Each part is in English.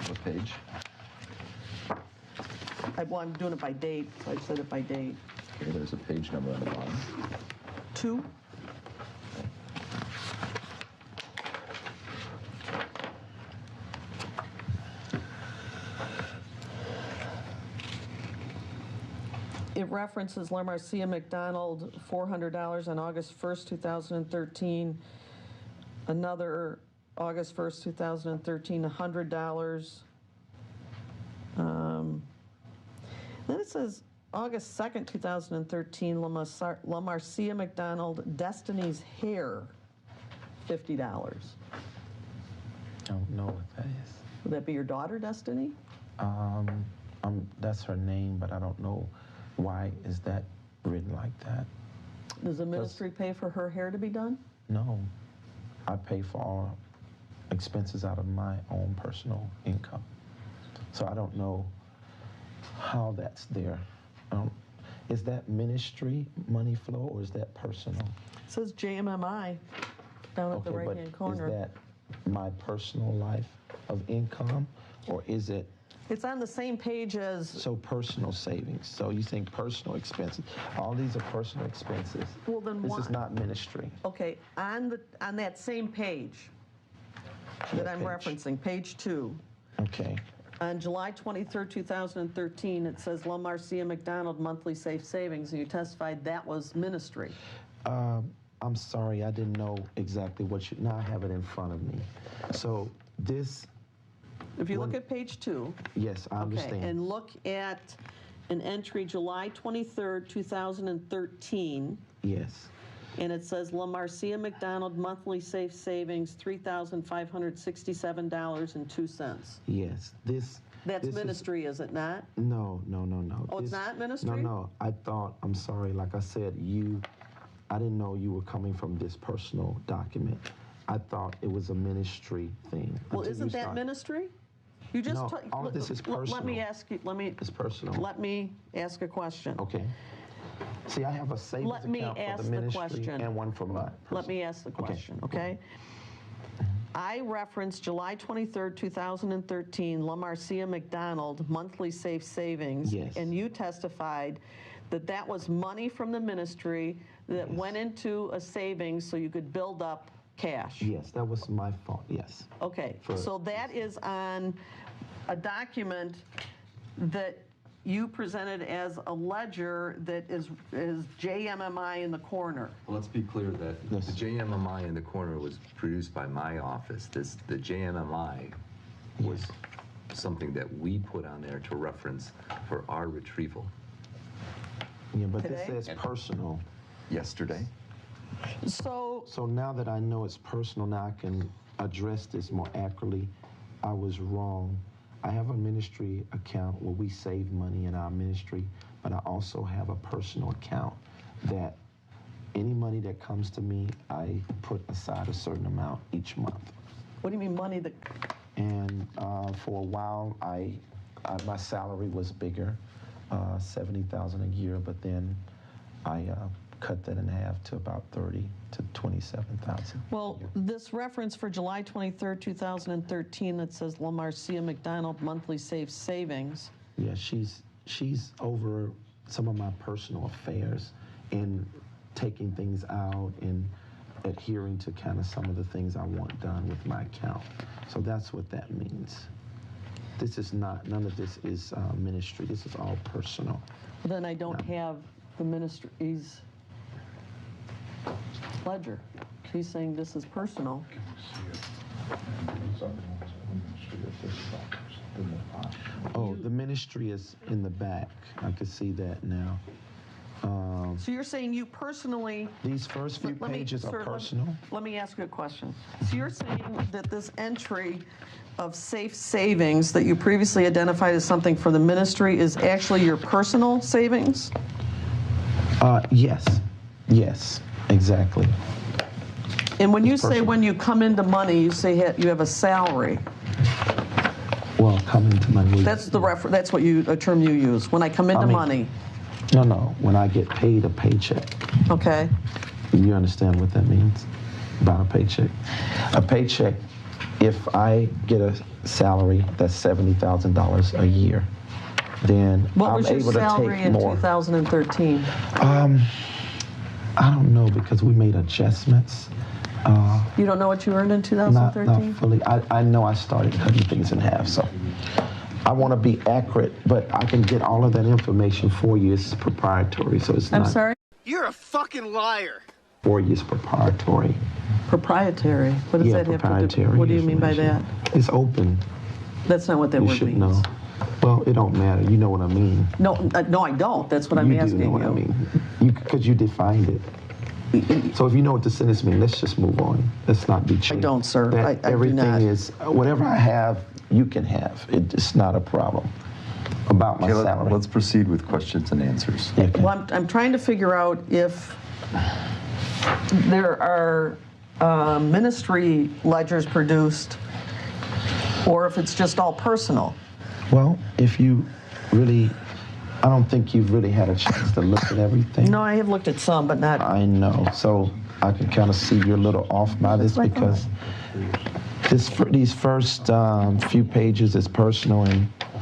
What page? Well, I'm doing it by date, so I said it by date. Okay, there's a page number on the bottom. 2. It references LaMarcia McDonald, $400 on August 1st, 2013. Another August 1st, 2013, $100. Then it says August 2nd, 2013, LaMarcia McDonald, Destiny's Hair, $50. I don't know what that is. Would that be your daughter, Destiny? That's her name, but I don't know why is that written like that. Does the ministry pay for her hair to be done? No, I pay for all expenses out of my own personal income. So I don't know how that's there. Is that ministry money flow or is that personal? It says JMMI down at the right-hand corner. Is that my personal life of income or is it? It's on the same page as... So personal savings. So you think personal expenses. All these are personal expenses. Well, then this is not ministry. Okay, on that same page that I'm referencing, page 2. Okay. On July 23rd, 2013, it says LaMarcia McDonald monthly safe savings, and you testified that was ministry. I'm sorry, I didn't know exactly what you... Now I have it in front of me. So this... If you look at page 2. Yes, I understand. Okay, and look at an entry July 23rd, 2013. Yes. And it says LaMarcia McDonald monthly safe savings, $3,567.02. Yes. That's ministry, is it not? No. Oh, it's not ministry? No. I thought, I'm sorry, like I said, I didn't know you were coming from this personal document. I thought it was a ministry thing. Well, isn't that ministry? You just no, all of this is personal. Let me ask you. It's personal. Let me ask a question. Okay. See, I have a savings account for the ministry and one for my personal. Let me ask the question, okay? I referenced July 23rd, 2013, LaMarcia McDonald monthly safe savings. Yes. And you testified that that was money from the ministry that went into a savings so you could build up cash. Yes, that was my fault, yes. Okay, so that is on a document that you presented as a ledger that is JMMI in the corner. Well, let's be clear that the JMMI in the corner was produced by my office. The JMMI was something that we put on there to reference for our retrieval. Yeah, but this says personal. Yesterday. So now that I know it's personal, now I can address this more accurately. I was wrong. I have a ministry account where we save money in our ministry, but I also have a personal account that any money that comes to me, I put aside a certain amount each month. what do you mean money that... And for a while, my salary was bigger, $70,000 a year, but then I cut that in half to about $30,000 to $27,000. Well, this reference for July 23rd, 2013 that says LaMarcia McDonald monthly safe savings. Yeah, she's over some of my personal affairs and taking things out and adhering to kind of some of the things I want done with my account. So that's what that means. This is not, none of this is ministry. This is all personal. Well, then I don't have the ministry's ledger. He's saying this is personal. Oh, the ministry is in the back. I can see that now. So you're saying you personally... These first few pages are personal? Let me ask you a question. So you're saying that this entry of safe savings that you previously identified as something for the ministry is actually your personal savings? Yes, exactly. And when you say when you come into money, you say you have a salary. Well, come into money. That's that's what a term you use. When I come into money. No. When I get paid a paycheck. Okay. You understand what that means about a paycheck? A paycheck, if I get a salary that's $70,000 a year, then What I'm was your able to salary take in more. 2013? I don't know because we made adjustments. You don't know what you earned in Not 2013? fully. I know I started cutting things in half, so I want to be accurate, but I can get all of that information for you. It's proprietary, so it's I'm not. sorry? You're a fucking liar. For you, it's proprietary. Proprietary. What does Yeah, that have to do? proprietary What do you mean by that? information. It's open. That's not what that You word should means. know. Well, it don't matter. You know what I mean. No, no, I don't. That's what I'm You asking do know what you. I mean. Because you defined it. So if you know what the sentence means, let's just move on. Let's not be cheap. don't, sir. That I do everything not. is, whatever I have, you can have. It's not a problem about my Okay, salary. let's proceed with questions and answers. Okay. Well, I'm trying to figure out if there are ministry ledgers produced or if it's just all personal. Well, if you really, I don't think you've really had a chance to look at everything. No, I have looked at some, but not. I know. So I can kind of see you're a little off by this That's what I because these first few pages is personal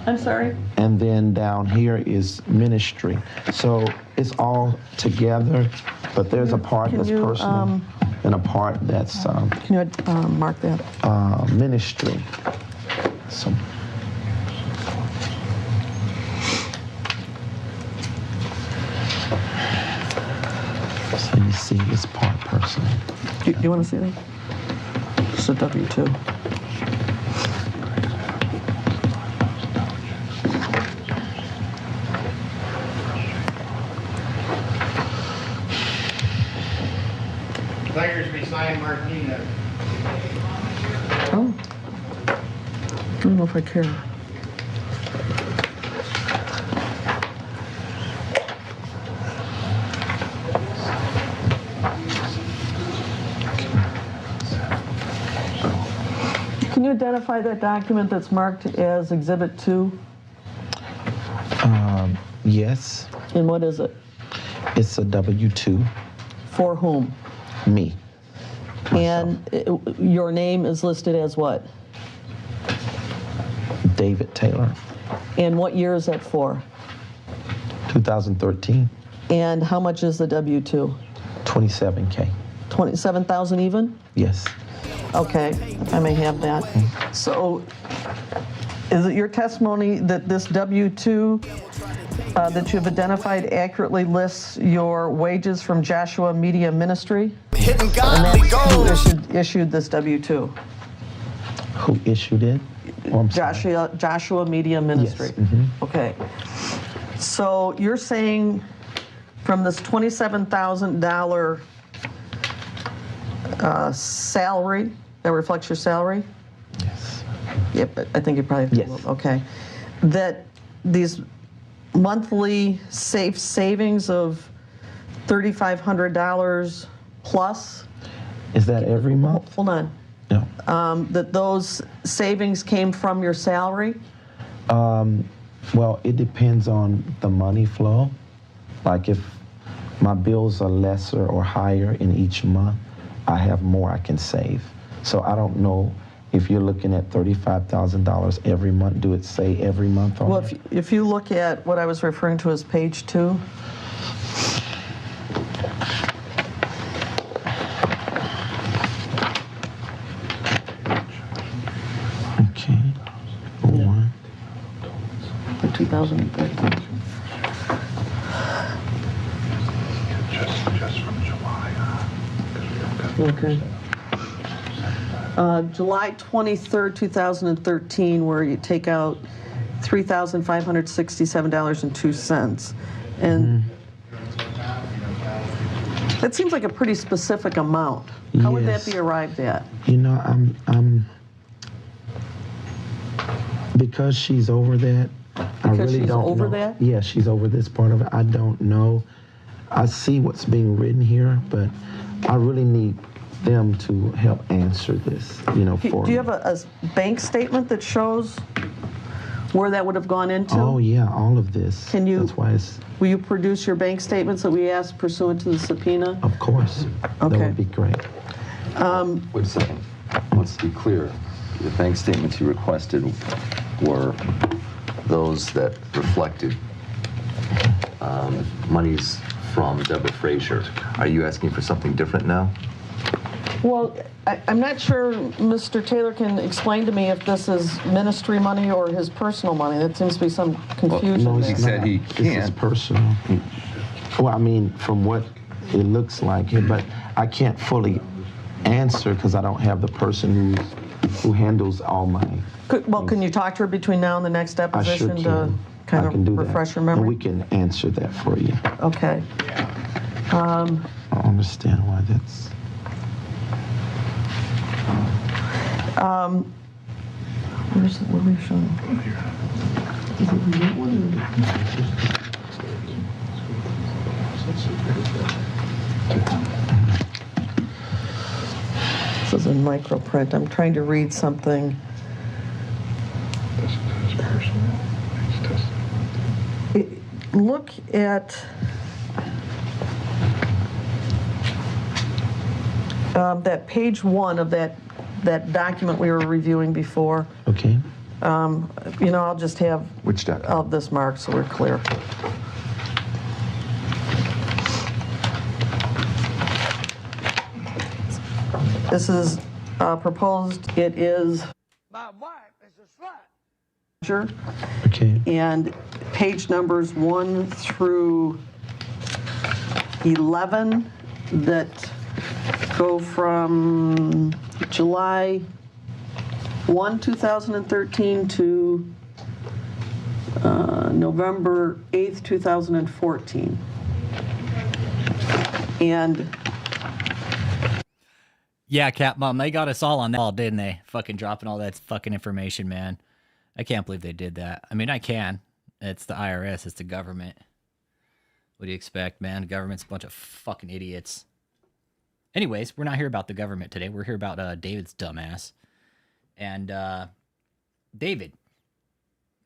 I'm sorry? and then down here is ministry. So it's all together, but there's a part Can that's you, personal and a part that's Can you mark that? ministry. So. So you see, it's part personal. Do you want to see that? It's a W-2. Players beside Martinez. Oh. I don't know if I care. Can you identify that document that's marked as Exhibit 2? Yes, And what is it? it's a W-2, For whom? me. And your name is listed as what? David Taylor, And what year is that for? 2013, And how much is the W-2? $27K. 27,000 even? Yes. Okay, I may have that. So is it your testimony that this W-2 that you've identified accurately lists your wages from Joshua Media Ministry? Hitting And godly that's goals. who issued this W-2? Who issued it? Oh, I'm sorry. Joshua Media Ministry. Okay. So you're saying from this $27,000 salary, that reflects your salary? Yes. Yep, I think you probably. Yes. Okay. That these monthly safe savings of $3,500 plus, Is that every month? hold on, No. that those savings came from your salary? Well, it depends on the money flow. Like if my bills are lesser or higher in each month, I have more I can save. So I don't know if you're looking at $35,000 every month. Do it say every month on Well, there? if you look at what I was referring to as page 2, Okay. One. for 2013. Just from July, because we don't got. Okay. July 23rd, 2013, where you take out $3,567.02. And that seems like a pretty specific amount. How would that Yes. be arrived at? You know, I'm because she's over that. I Because really she's don't over know. that? Yeah, she's over this part of it. I don't know. I see what's being written here, but I really need them to help answer this. You know, for Do you me. have a bank statement that shows where that would have gone into? Oh yeah, all of this. Can you- That's why it's. Will you produce your bank statements that we asked pursuant to the subpoena? Of course. That Okay. would be great. Wait a second. Let's be clear. the bank statements you requested were those that reflected monies from Deborah Frazier. Are you asking for something different now? Well, I'm not sure Mr. Taylor can explain to me if this is ministry money or his personal money. There seems to be some confusion No, there. it's He said he not. This is can't. personal. Well, I mean, from what it looks like, but I can't fully answer because I don't have the person who handles all my. Well, can you talk to her between now and the next I sure deposition to can. kind I can do of refresh that. your memory? And we can answer that for you. Okay. I don't understand why that's. What are we showing? This is in microprint. I'm trying to read something. Look at that page 1 of that document we were reviewing before. Okay. You know, I'll just have Which doc? all of this marked so we're clear. This is proposed. It is. My wife is a slut. Sure. Okay. And page numbers 1 through 11 that go from July 1, 2013 to November 8th, 2014. And Yeah, Cat Mom, they got us all on that, all, didn't they? Fucking dropping all that fucking information, man. I can't believe they did that. I mean, I can. It's the IRS. It's the government. What do you expect, man? The government's a bunch of fucking idiots. Anyways, we're not here about the government today. We're here about David's dumbass. And David,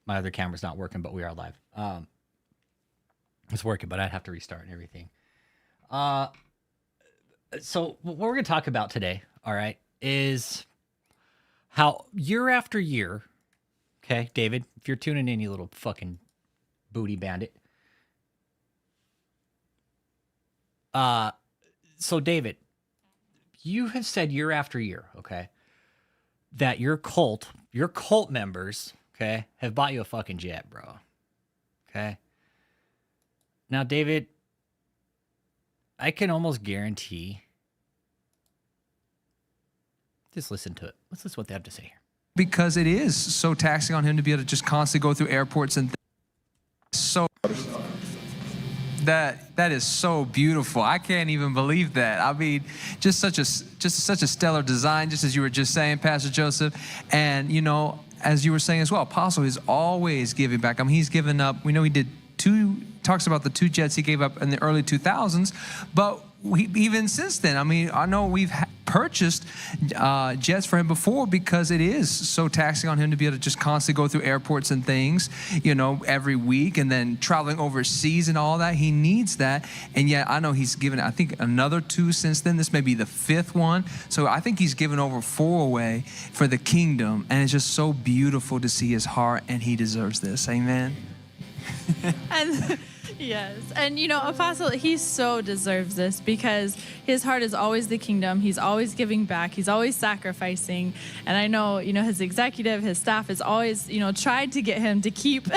my other camera's not working, but we are live. It's working, but I'd have to restart and everything. So what we're going to talk about today, all right, is how year after year, okay, David, if you're tuning in, you little fucking booty bandit. So David, you have said year after year, okay, that your cult members, okay, have bought you a fucking jet, bro. Okay. Now, David, I can almost guarantee. Just listen to it. Let's listen to what they have to say here. Because it is so taxing on him to be able to just constantly go through airports and so that is so beautiful. I can't even believe that. I mean, just such a stellar design, just as you were just saying, Pastor Joseph. And you know, as you were saying as well, Apostle is always giving back. I mean, he's given up. We know he did talks about the 2 jets he gave up in the early 2000s, but even since then, I mean, I know we've purchased jets for him before because it is so taxing on him to be able to just constantly go through airports and things, you know, every week, and then traveling overseas and all that. He needs that. And yet I know he's given, I think, another 2 since then. This may be the 5th one. So I think he's given over 4 away for the kingdom. And it's just so beautiful to see his heart, and he deserves this. Amen. And yes, and you know, Apostle, he so deserves this because his heart is always the kingdom. He's always giving back. He's always sacrificing. And I know, you know, his executive, his staff has always, you know, tried to get him to keep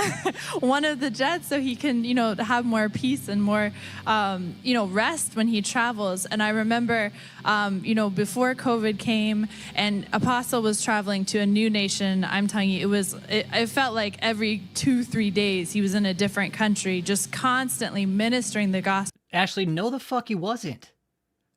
one of the jets so he can, you know, have more peace and more, you know, rest when he travels. And I remember, you know, before COVID came and Apostle was traveling to a new nation, I'm telling you, it felt like every 2-3 days he was in a different country, just constantly ministering the gospel. Ashley, no the fuck he wasn't.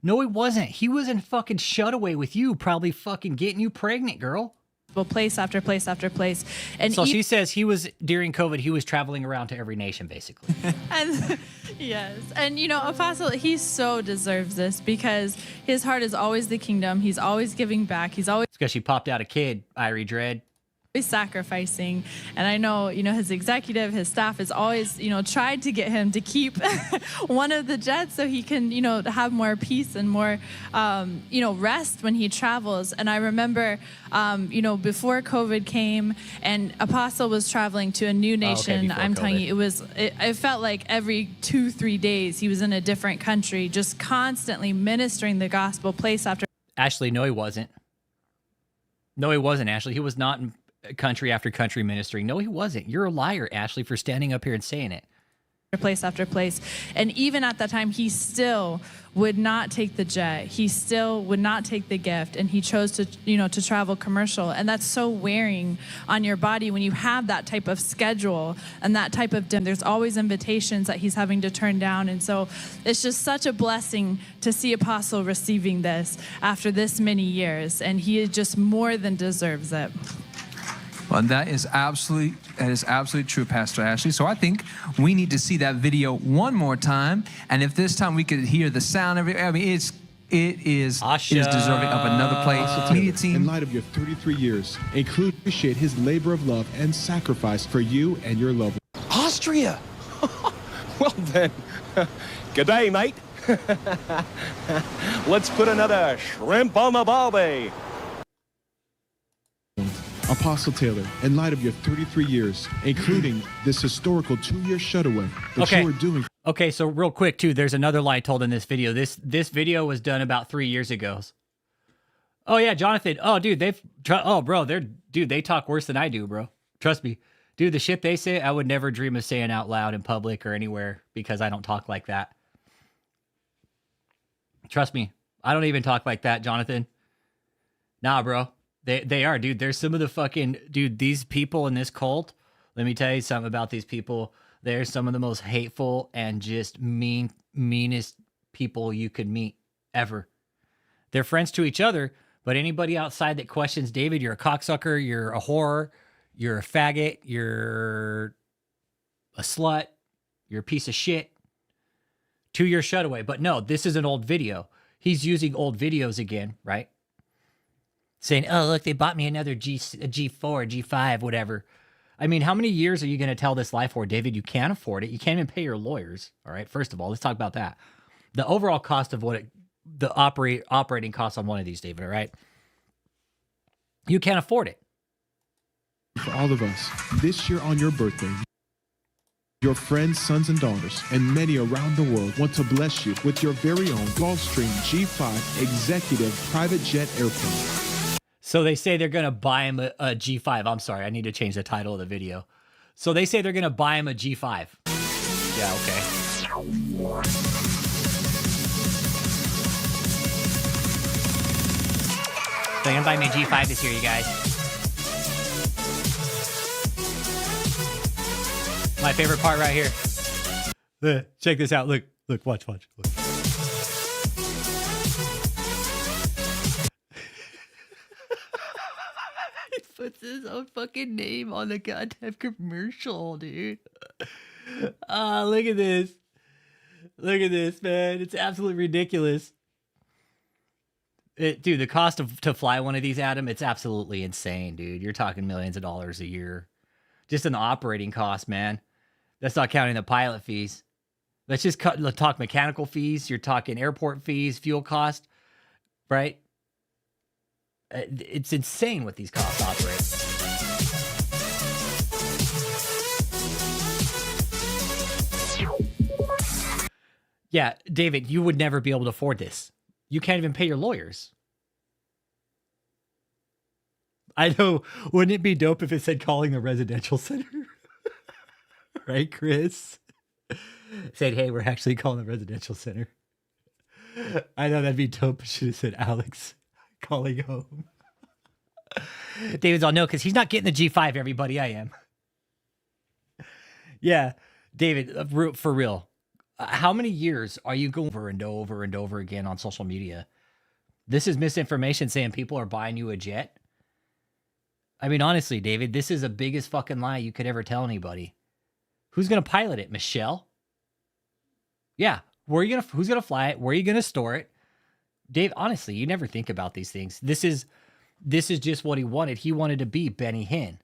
No, he wasn't. He was in fucking Shutaway with you, probably fucking getting you pregnant, girl. Place after place after place. And so she says he was, during COVID, he was traveling around to every nation, basically. And yes. And, you know, Apostle, he so deserves this because his heart is always the kingdom. He's always giving back. He's always... It's because she popped out a kid, Irie Dread. sacrificing. And I know, his executive, his staff has always, tried to get him to keep one of the jets so he can, have more peace and more, rest when he travels. And I remember, before COVID came and Apostle was traveling to a new nation, I'm telling you, it felt like every 2-3 days he was in a different country, just constantly ministering the gospel place after. Ashley, no, he wasn't. No, he wasn't, Ashley. He was not in country after country ministering. No, he wasn't. You're a liar, Ashley, for standing up here and saying it. Place after place. And even at that time, he still would not take the jet. He still would not take the gift. And he chose to, to travel commercial. And that's so wearing on your body when you have that type of schedule and that type of, there's always invitations that he's having to turn down. And so it's just such a blessing to see Apostle receiving this after this many years. And he just more than deserves it. Well, that is absolutely true, Pastor Ashley. So I think we need to see that video one more time, and if this time we could hear the sound of it, I mean, it is deserving of another place. Media team. In light of your 33 years, appreciate his labor of love and sacrifice for you and your loved ones. Austria. Well then, good day, mate. Let's put another shrimp on the barbie. Apostle Taylor, in light of your 33 years, including this historical 2-year shutaway that you are doing. Okay, so real quick, too, there's another lie told in this video. This video was done about 3 years ago. Oh, yeah, Jonathan. Oh, dude, they talk worse than I do, bro. Trust me. Dude, the shit they say, I would never dream of saying out loud in public or anywhere because I don't talk like that. Trust me. I don't even talk like that, Jonathan. Nah, bro. They are, dude. There's some of the fucking, dude, these people in this cult, let me tell you something about these people. They're some of the most hateful and just meanest people you could meet ever. They're friends to each other, but anybody outside that questions David, you're a cocksucker, you're a whore, you're a faggot, you're a slut, you're a piece of shit. 2-year shutaway. But no, this is an old video. He's using old videos again, right? Saying, oh, look, they bought me another a G4, G5, whatever. I mean, how many years are you going to tell this lie for, David? You can't afford it. You can't even pay your lawyers. All right, first of all, let's talk about that. The overall cost of the operating costs on one of these, David, all right? You can't afford it. For all of us, this year on your birthday, your friends, sons, and daughters, and many around the world want to bless you with your very own Gulfstream G5 executive private jet airplane. So they say they're going to buy him a G5. I'm sorry, I need to change the title of the video. So they say they're going to buy him a G5. Yeah, okay. They're going to buy me a G5 this year, you guys. My favorite part right here. Check this out. Look, watch. Look. Puts his own fucking name on the goddamn commercial, dude. Look at this. Look at this, man. It's absolutely ridiculous. Dude, the cost to fly one of these, Adam, it's absolutely insane, dude. You're talking millions of dollars a year. Just in the operating cost, man. That's not counting the pilot fees. Let's just talk mechanical fees. You're talking airport fees, fuel cost, right? It's insane what these costs operate. Yeah, David, you would never be able to afford this. You can't even pay your lawyers. I know. Wouldn't it be dope if it said calling the residential center? Right, Chris? Said, hey, we're actually calling the residential center. I know that'd be dope. It should have said Alex calling home. David's all no, because he's not getting the G5, everybody. I am. Yeah, David, for real. How many years are you going over and over and over again on social media? This is misinformation saying people are buying you a jet. I mean, honestly, David, this is the biggest fucking lie you could ever tell anybody. Who's going to pilot it? Michelle? Yeah. Who's going to fly it? Where are you going to store it? Dave, honestly, you never think about these things. This is just what he wanted. He wanted to be Benny Hinn.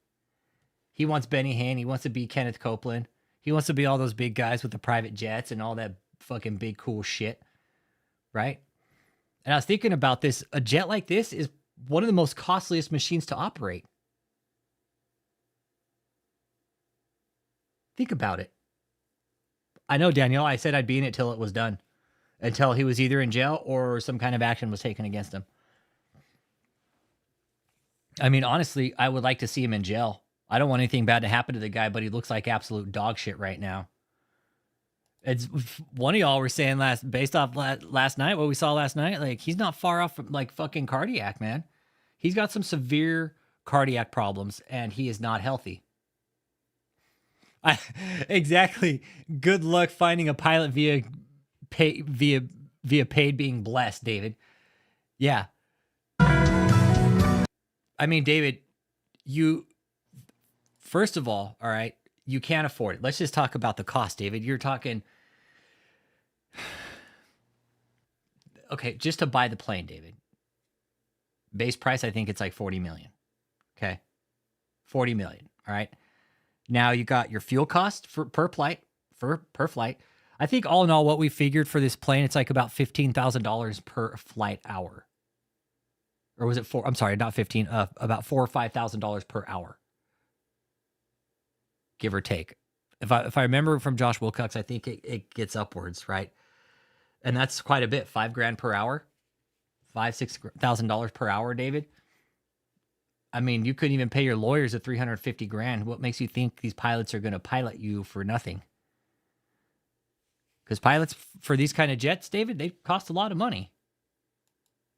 He wants Benny Hinn. He wants to be Kenneth Copeland. He wants to be all those big guys with the private jets and all that fucking big cool shit, right? And I was thinking about this. A jet like this is one of the most costliest machines to operate. Think about it. I know, Danielle, I said I'd be in it till it was done. Until he was either in jail or some kind of action was taken against him. I mean, honestly, I would like to see him in jail. I don't want anything bad to happen to the guy, but he looks like absolute dog shit right now. It's one of y'all were saying based off last night, what we saw last night, like he's not far off from like fucking cardiac, man. He's got some severe cardiac problems and he is not healthy. Exactly. Good luck finding a pilot via paid being blessed, David. Yeah. I mean, David, first of all right, you can't afford it. Let's just talk about the cost, David. You're talking, okay, just to buy the plane, David. Base price, I think it's like 40 million. Okay. 40 million. All right. Now you got your fuel cost per flight. I think all in all, what we figured for this plane, it's like about $15,000 per flight hour. Or was it four? I'm sorry, not 15. About $4,000 or $5,000 per hour, give or take. If I remember from Josh Wilcox, I think it gets upwards, right? And that's quite a bit. $5,000 per hour, $6,000 per hour, David. I mean, you couldn't even pay your lawyers at $350,000. What makes you think these pilots are going to pilot you for nothing? Because pilots for these kind of jets, David, they cost a lot of money.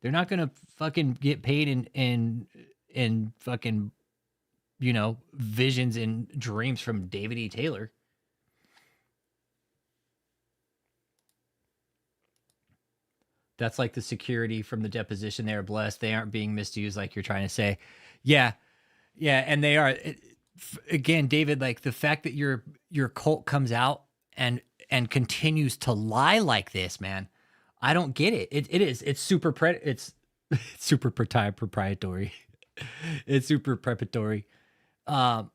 They're not going to fucking get paid in fucking, visions and dreams from David E. Taylor. That's like the security from the deposition. They are blessed. They aren't being misused like you're trying to say. Yeah. And they are. Again, David, like the fact that your cult comes out and continues to lie like this, man. I don't get it. It's super proprietary. It's super preparatory. The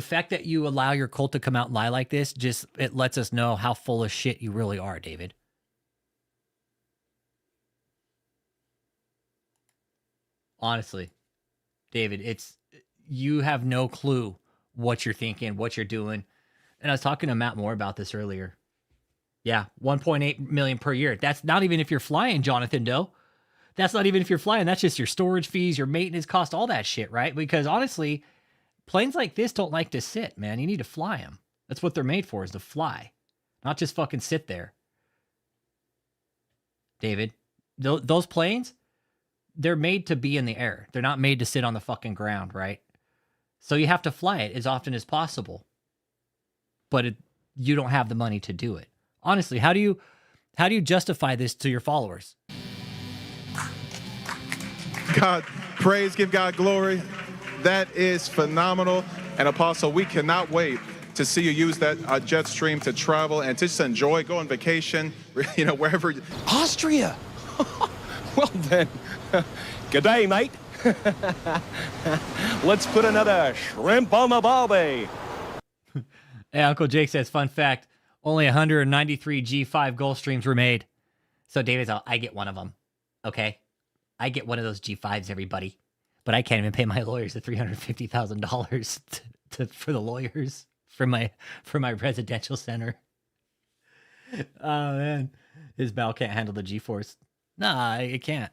fact that you allow your cult to come out and lie like this, it lets us know how full of shit you really are, David. Honestly, David, you have no clue what you're thinking, what you're doing. And I was talking to Matt Moore about this earlier. Yeah, 1.8 million per year. That's not even if you're flying, Jonathan Doe. That's not even if you're flying. That's just your storage fees, your maintenance cost, all that shit, right? Because honestly, planes like this don't like to sit, man. You need to fly them. That's what they're made for, is to fly, not just fucking sit there. David, those planes, they're made to be in the air. They're not made to sit on the fucking ground, right? So you have to fly it as often as possible. But you don't have the money to do it. Honestly, how do you justify this to your followers? God, praise, give God glory. That is phenomenal. And Apostle, we cannot wait to see you use that jet stream to travel and to just enjoy, go on vacation, wherever. Austria? Well then, good day, mate. Let's put another shrimp on the barbie. Hey, Uncle Jake says, fun fact, only 193 G5 Gulfstreams were made. So David's I get one of them, okay? I get one of those G5s, everybody. But I can't even pay my lawyers the $350,000 for the lawyers for my residential center. Oh, man. His bowel can't handle the G-force. Nah, it can't.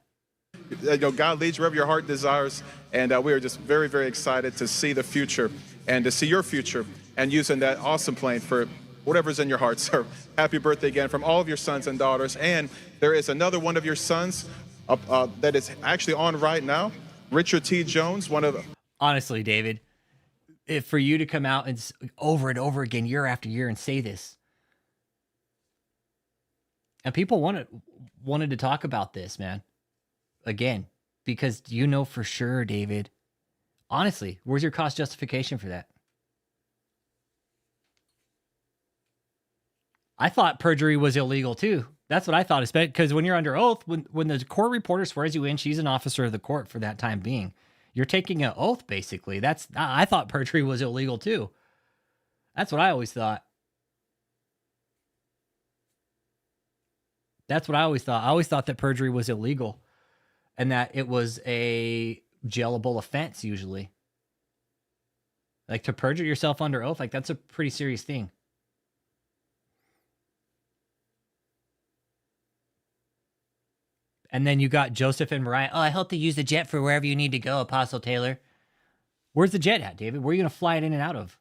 God leads wherever your heart desires. And we are just very, very excited to see the future and to see your future and using that awesome plane for whatever's in your heart, sir. Happy birthday again from all of your sons and daughters. And there is another one of your sons that is actually on right now, Richard T. Jones, one of the... Honestly, David, for you to come out and over again, year after year, and say this, and people wanted to talk about this, man, again, because you know for sure, David, honestly, where's your cost justification for that? I thought perjury was illegal too. That's what I thought, because when you're under oath, when the court reporter swears you in, she's an officer of the court for that time being. You're taking an oath, basically. I thought perjury was illegal too. That's what I always thought. That's what I always thought. I always thought that perjury was illegal and that it was a jailable offense usually. Like to perjure yourself under oath, like that's a pretty serious thing. And then you got Joseph and Mariah. Oh, I hope to use the jet for wherever you need to go, Apostle Taylor. Where's the jet at, David? Where are you going to fly it in and out of?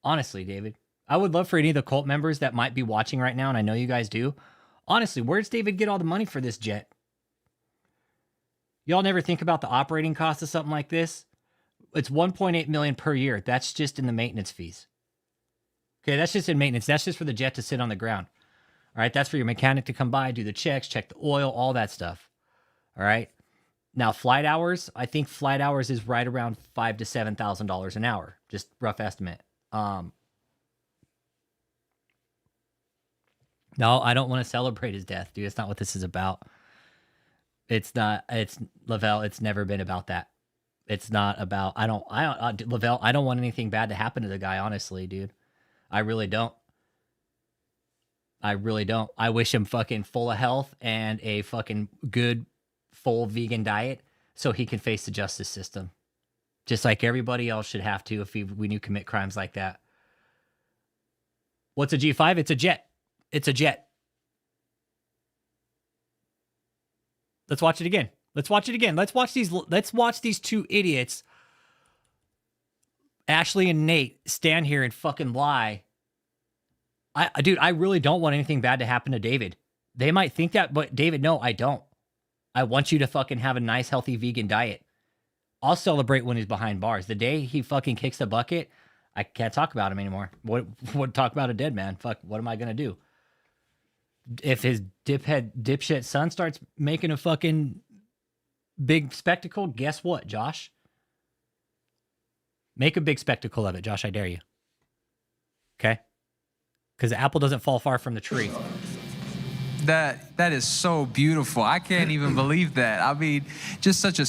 Honestly, David. I would love for any of the cult members that might be watching right now, and I know you guys do. Honestly, where does David get all the money for this jet? Y'all never think about the operating cost of something like this? It's $1.8 million per year. That's just in the maintenance fees. Okay, that's just in maintenance. That's just for the jet to sit on the ground. All right, that's for your mechanic to come by, do the checks, check the oil, all that stuff. All right. Now, flight hours, I think flight hours is right around $5,000 to $7,000 an hour. Just rough estimate. No, I don't want to celebrate his death, dude. It's not what this is about. It's not. It's Lavelle. It's never been about that. It's not about. Lavelle. I don't want anything bad to happen to the guy. Honestly, dude, I really don't. I really don't. I wish him fucking full of health and a fucking good, full vegan diet so he can face the justice system, just like everybody else should have to if we knew commit crimes like that. What's a G5? It's a jet. It's a jet. Let's watch it again. Let's watch it again. Let's watch these two idiots, Ashley and Nate, stand here and fucking lie. Dude, I really don't want anything bad to happen to David. They might think that, but David, no, I don't. I want you to fucking have a nice, healthy vegan diet. I'll celebrate when he's behind bars. The day he fucking kicks the bucket, I can't talk about him anymore. What talk about a dead man? Fuck, what am I gonna do? If his dipshit son starts making a fucking big spectacle, guess what, Josh? Make a big spectacle of it, Josh. I dare you. Okay? Because the apple doesn't fall far from the tree. That is so beautiful. I can't even believe that. I mean, just such a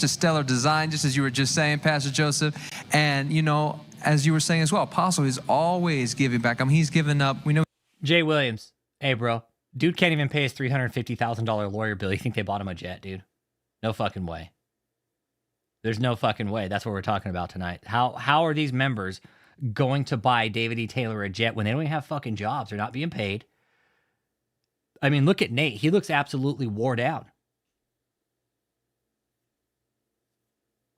stellar design, just as you were just saying, Pastor Joseph. And you know, as you were saying as well, Apostle is always giving back. I mean, he's given up. We know. Jay Williams, hey bro, dude can't even pay his $350,000 lawyer bill. You think they bought him a jet, dude? No fucking way. There's no fucking way. That's what we're talking about tonight. How are these members going to buy David E. Taylor a jet when they don't even have fucking jobs? They're not being paid. I mean, look at Nate. He looks absolutely wore down.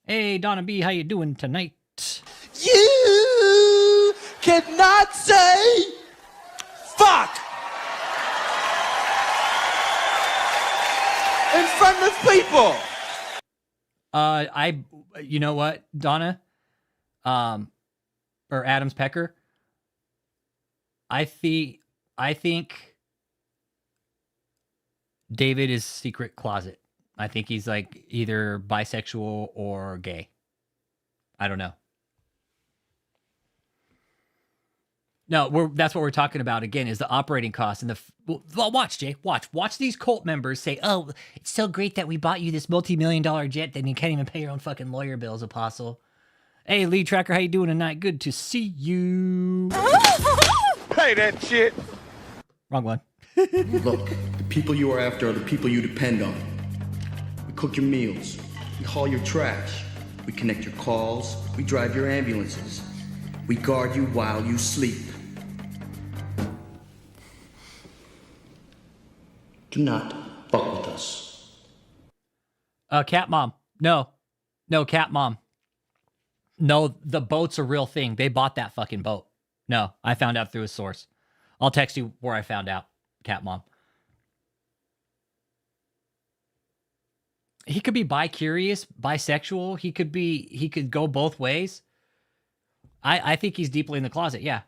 Hey, Donna B, how you doing tonight? You cannot say fuck in front of people. You know what, Donna? Or Adams Pecker? I think David is secret closet. I think he's like either bisexual or gay. I don't know. No, that's what we're talking about again, is the operating costs and well, watch, Jay, watch these cult members say, "Oh, it's so great that we bought you this multi-million-dollar jet, then you can't even pay your own fucking lawyer bills, Apostle." Hey, Lead Tracker, how you doing tonight? Good to see you. Hey, that shit. Wrong one. Look, the people you are after are the people you depend on. We cook your meals. We haul your trash. We connect your calls. We drive your ambulances. We guard you while you sleep. Do not fuck with us. Cat Mom. No, Cat Mom. No, the boat's a real thing. They bought that fucking boat. No, I found out through a source. I'll text you where I found out, Cat Mom. He could be bi-curious, bisexual. He could go both ways. I think he's deeply in the closet, yeah.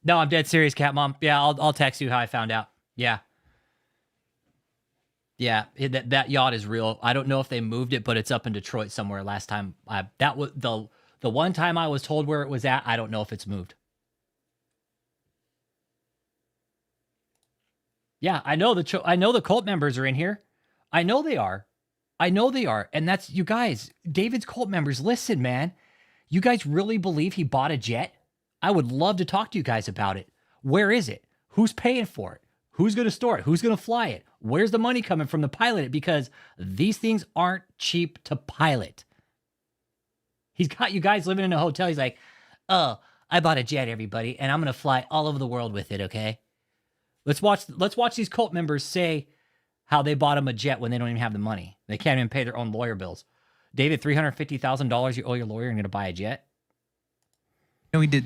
No, I'm dead serious, Cat Mom. Yeah, I'll text you how I found out. Yeah. Yeah, that yacht is real. I don't know if they moved it, but it's up in Detroit somewhere. Last time, that was the one time I was told where it was at. I don't know if it's moved. Yeah, I know the cult members are in here. I know they are. I know they are. And that's, you guys, David's cult members, listen, man. You guys really believe he bought a jet? I would love to talk to you guys about it. Where is it? Who's paying for it? Who's going to store it? Who's going to fly it? Where's the money coming from to pilot it? Because these things aren't cheap to pilot. He's got you guys living in a hotel. He's like, oh, I bought a jet, everybody, and I'm going to fly all over the world with it, okay? Let's watch these cult members say how they bought him a jet when they don't even have the money. They can't even pay their own lawyer bills. David, $350,000 you owe your lawyer and going to buy a jet? He did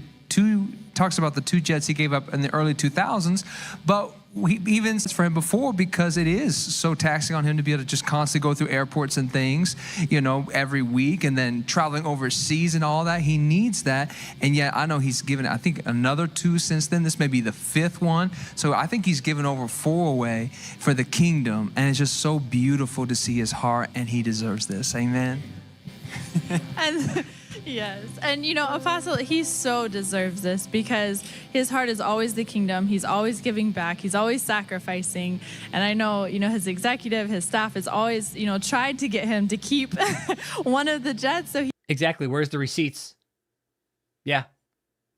talks about the 2 jets he gave up in the early 2000s, but we even for him before, because it is so taxing on him to be able to just constantly go through airports and things, every week, and then traveling overseas and all that. He needs that. And yet I know he's given, I think, another 2 since then. This may be the 5th one. So I think he's given over 4 away for the kingdom. And it's just so beautiful to see his heart, and he deserves this. Amen. And yes. And, Apostle, he so deserves this because his heart is always the kingdom. He's always giving back. He's always sacrificing. And I know, his executive, his staff has always, tried to get him to keep one of the jets. So Exactly. Where's the receipts? Yeah.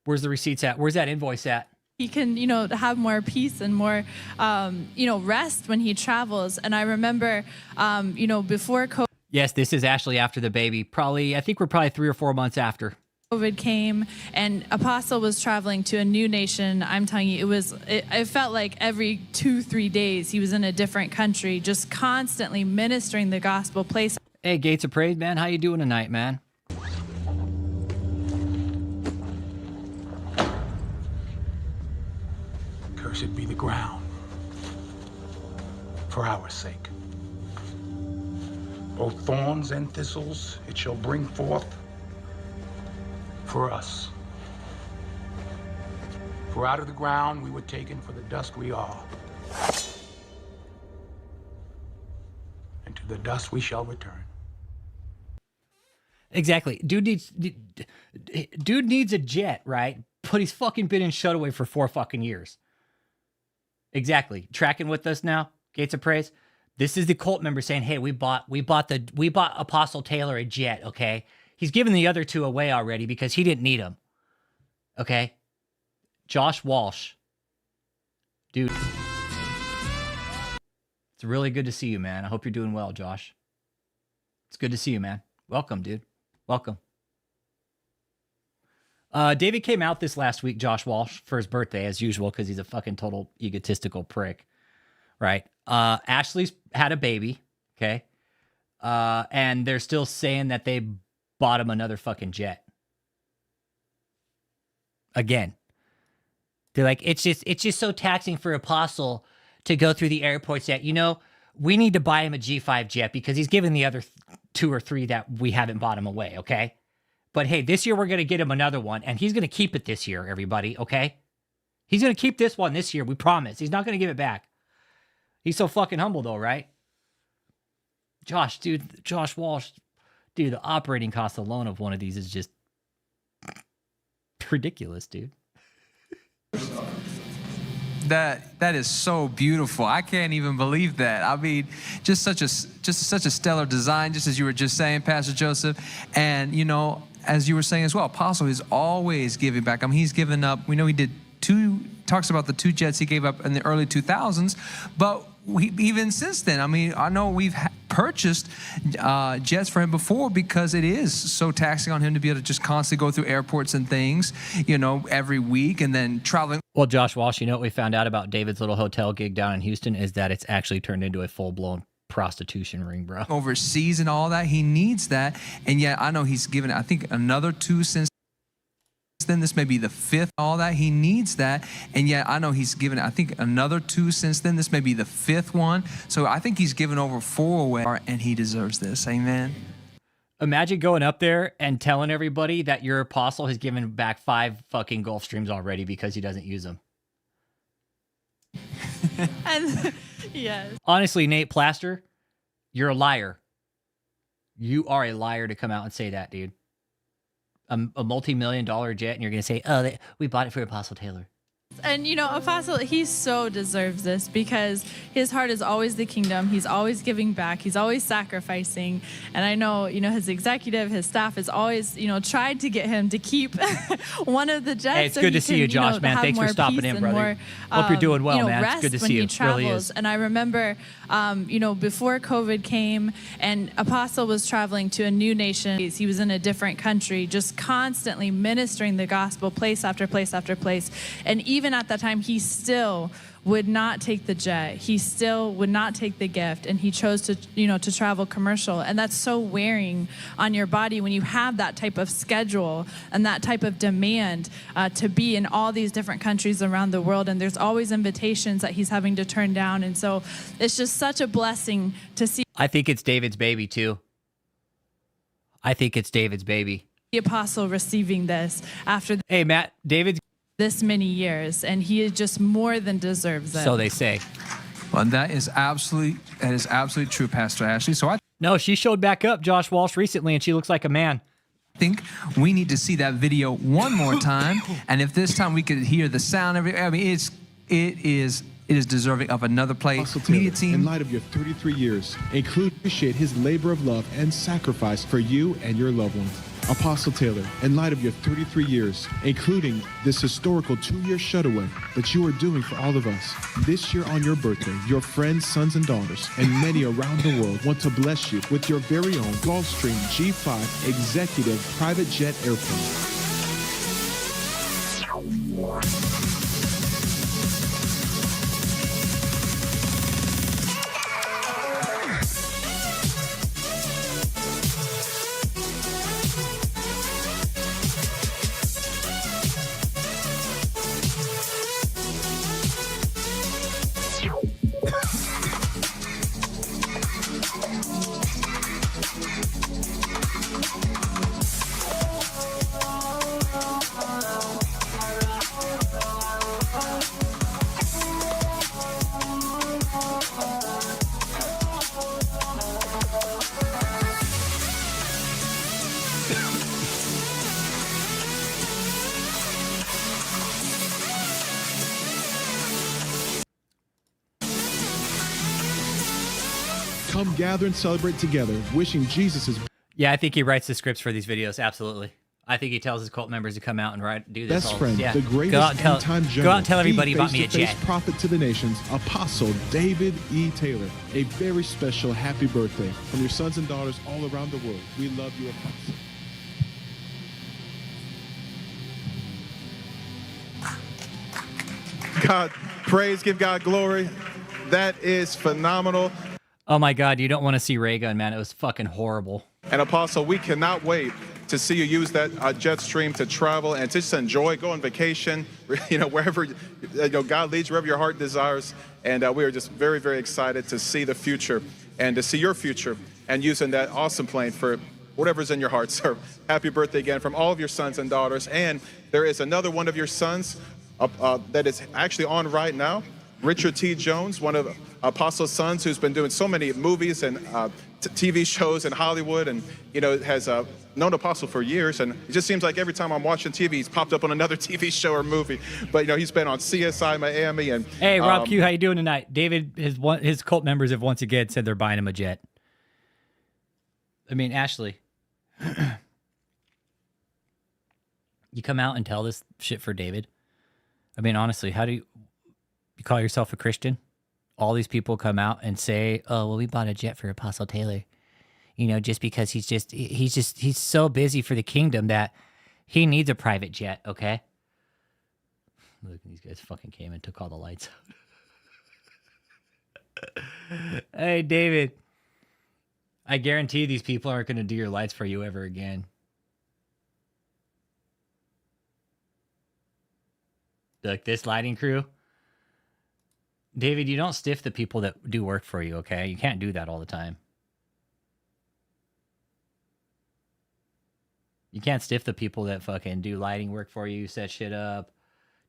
Where's the receipts at? Where's that invoice at? he can, have more peace and more, rest when he travels. And I remember, before COVID, Yes, this is Ashley after the baby. I think we're probably 3 or 4 months after COVID came and Apostle was traveling to a new nation. I'm telling you, it felt like every 2-3 days he was in a different country, just constantly ministering the gospel. Hey, Gates of Praise, man. How you doing tonight, man? Cursed be the ground for our sake. Both thorns and thistles it shall bring forth for us. For out of the ground we were taken, for the dust we are. And to the dust we shall return. Exactly. Dude needs a jet, right? But he's fucking been in Shutaway for 4 fucking years. Exactly. Tracking with us now, Gates of Praise. This is the cult member saying, "Hey, we bought Apostle Taylor a jet." Okay, he's given the other 2 away already because he didn't need them. Okay, Josh Walsh, dude, it's really good to see you, man. I hope you're doing well, Josh. It's good to see you, man. Welcome, dude. Welcome. David came out this last week, Josh Walsh, for his birthday, as usual, because he's a fucking total egotistical prick, right? Ashley's had a baby, okay? And they're still saying that they bought him another fucking jet. Again. They're like, it's just so taxing for Apostle to go through the airports that, we need to buy him a G5 jet because he's given the other 2 or 3 that we haven't bought him away, okay? But hey, this year we're going to get him another one, and he's going to keep it this year, everybody, okay? He's going to keep this one this year, we promise. He's not going to give it back. He's so fucking humble, though, right? Josh Walsh, dude, the operating cost alone of one of these is just ridiculous, dude. That is so beautiful. I can't even believe that. I mean, just such a stellar design, just as you were just saying, Pastor Joseph. And as you were saying as well, Apostle is always giving back. I mean, he's given up. We know he did talks about the 2 jets he gave up in the early 2000s, but even since then, I mean, I know we've purchased jets for him before because it is so taxing on him to be able to just constantly go through airports and things, every week, and then traveling. Well, Josh Walsh, what we found out about David's little hotel gig down in Houston is that it's actually turned into a full-blown prostitution ring, bro. Overseas and all that, he needs that, and yet I know he's given, I think, another 2 since then. This may be the 5th, all that, he needs that, and yet I know he's given, I think, another 2 since then. This may be the 5th one, so I think he's given over 4 away, and he deserves this. Amen. Imagine going up there and telling everybody that your Apostle has given back 5 fucking Gulfstreams already because he doesn't use them. And yes. Honestly, Nate Plaster, you're a liar. You are a liar to come out and say that, dude. A multi-million-dollar jet, and you're going to say, we bought it for Apostle Taylor. And, you know, Apostle, he so deserves this because his heart is always the kingdom. He's always giving back. He's always sacrificing. And I know, you know, his executive, his staff has always, you know, tried to get him to keep one of the jets. Hey, it's so good he to see can, you, Josh, know, man. have Thanks for more stopping peace in, and brother. more, Hope you're doing well, you know, man. It's rest good to when see he you. It really travels. is. And I remember, you know, before COVID came and Apostle was traveling to a new nation, he was in a different country, just constantly ministering the gospel place after place after place. And even at that time, he still would not take the jet. He still would not take the gift, and he chose to, you know, to travel commercial. And that's so wearing on your body when you have that type of schedule and that type of demand to be in all these different countries around the world. And there's always invitations that he's having to turn down. And so it's just such a blessing to see. I think it's David's baby too. I think it's David's baby. The Apostle receiving this after Hey, Matt, David's this many years, and he just more than deserves it. so they say. Well, that is absolutely true, Pastor Ashley. So I No, she showed back up Josh Walsh recently, and she looks like a man. think we need to see that video one more time, and if this time we could hear the sound, I mean, it is deserving of another play. Apostle Taylor, Media team. in light of your 33 years, appreciate his labor of love and sacrifice for you and your loved ones. Apostle Taylor, in light of your 33 years, including this historical 2-year shutaway that you are doing for all of us, this year on your birthday, your friends, sons, and daughters, and many around the world want to bless you with your very own Gulfstream G5 executive private jet airplane. Come gather and celebrate together, wishing Jesus' Yeah, I think he writes the scripts for these videos. Absolutely. I think he tells his cult members to come out and do this. best friend, Yeah. the greatest Go out and tell, end-time go general, out and tell everybody the about me a face-to-face jet. prophet to the nations, Apostle David E. Taylor. A very special happy birthday from your sons and daughters all around the world. We love you, Apostle. God, praise, give God glory. That is phenomenal. Oh my God, you don't want to see Ray Gun, man. It was fucking horrible. And Apostle, we cannot wait to see you use that jet stream to travel and to just enjoy, go on vacation, wherever God leads, wherever your heart desires. And we are just very, very excited to see the future and to see your future and using that awesome plane for whatever's in your heart, sir. Happy birthday again from all of your sons and daughters. And there is another one of your sons that is actually on right now, Richard T. Jones, one of Apostle's sons, who's been doing so many movies and TV shows in Hollywood, and has known Apostle for years. And it just seems like every time I'm watching TV, he's popped up on another TV show or movie. But he's been on CSI Miami. And hey, Rob Q, how you doing tonight? David, his cult members have once again said they're buying him a jet. I mean, Ashley, you come out and tell this shit for David. I mean, honestly, how do you call yourself a Christian? All these people come out and say, "Oh, well, we bought a jet for Apostle Taylor," just because he's so busy for the kingdom that he needs a private jet. Okay. Look, these guys fucking came and took all the lights out. Hey, David, I guarantee these people aren't going to do your lights for you ever again. Look, this lighting crew. David, you don't stiff the people that do work for you, okay? You can't do that all the time. You can't stiff the people that fucking do lighting work for you, set shit up,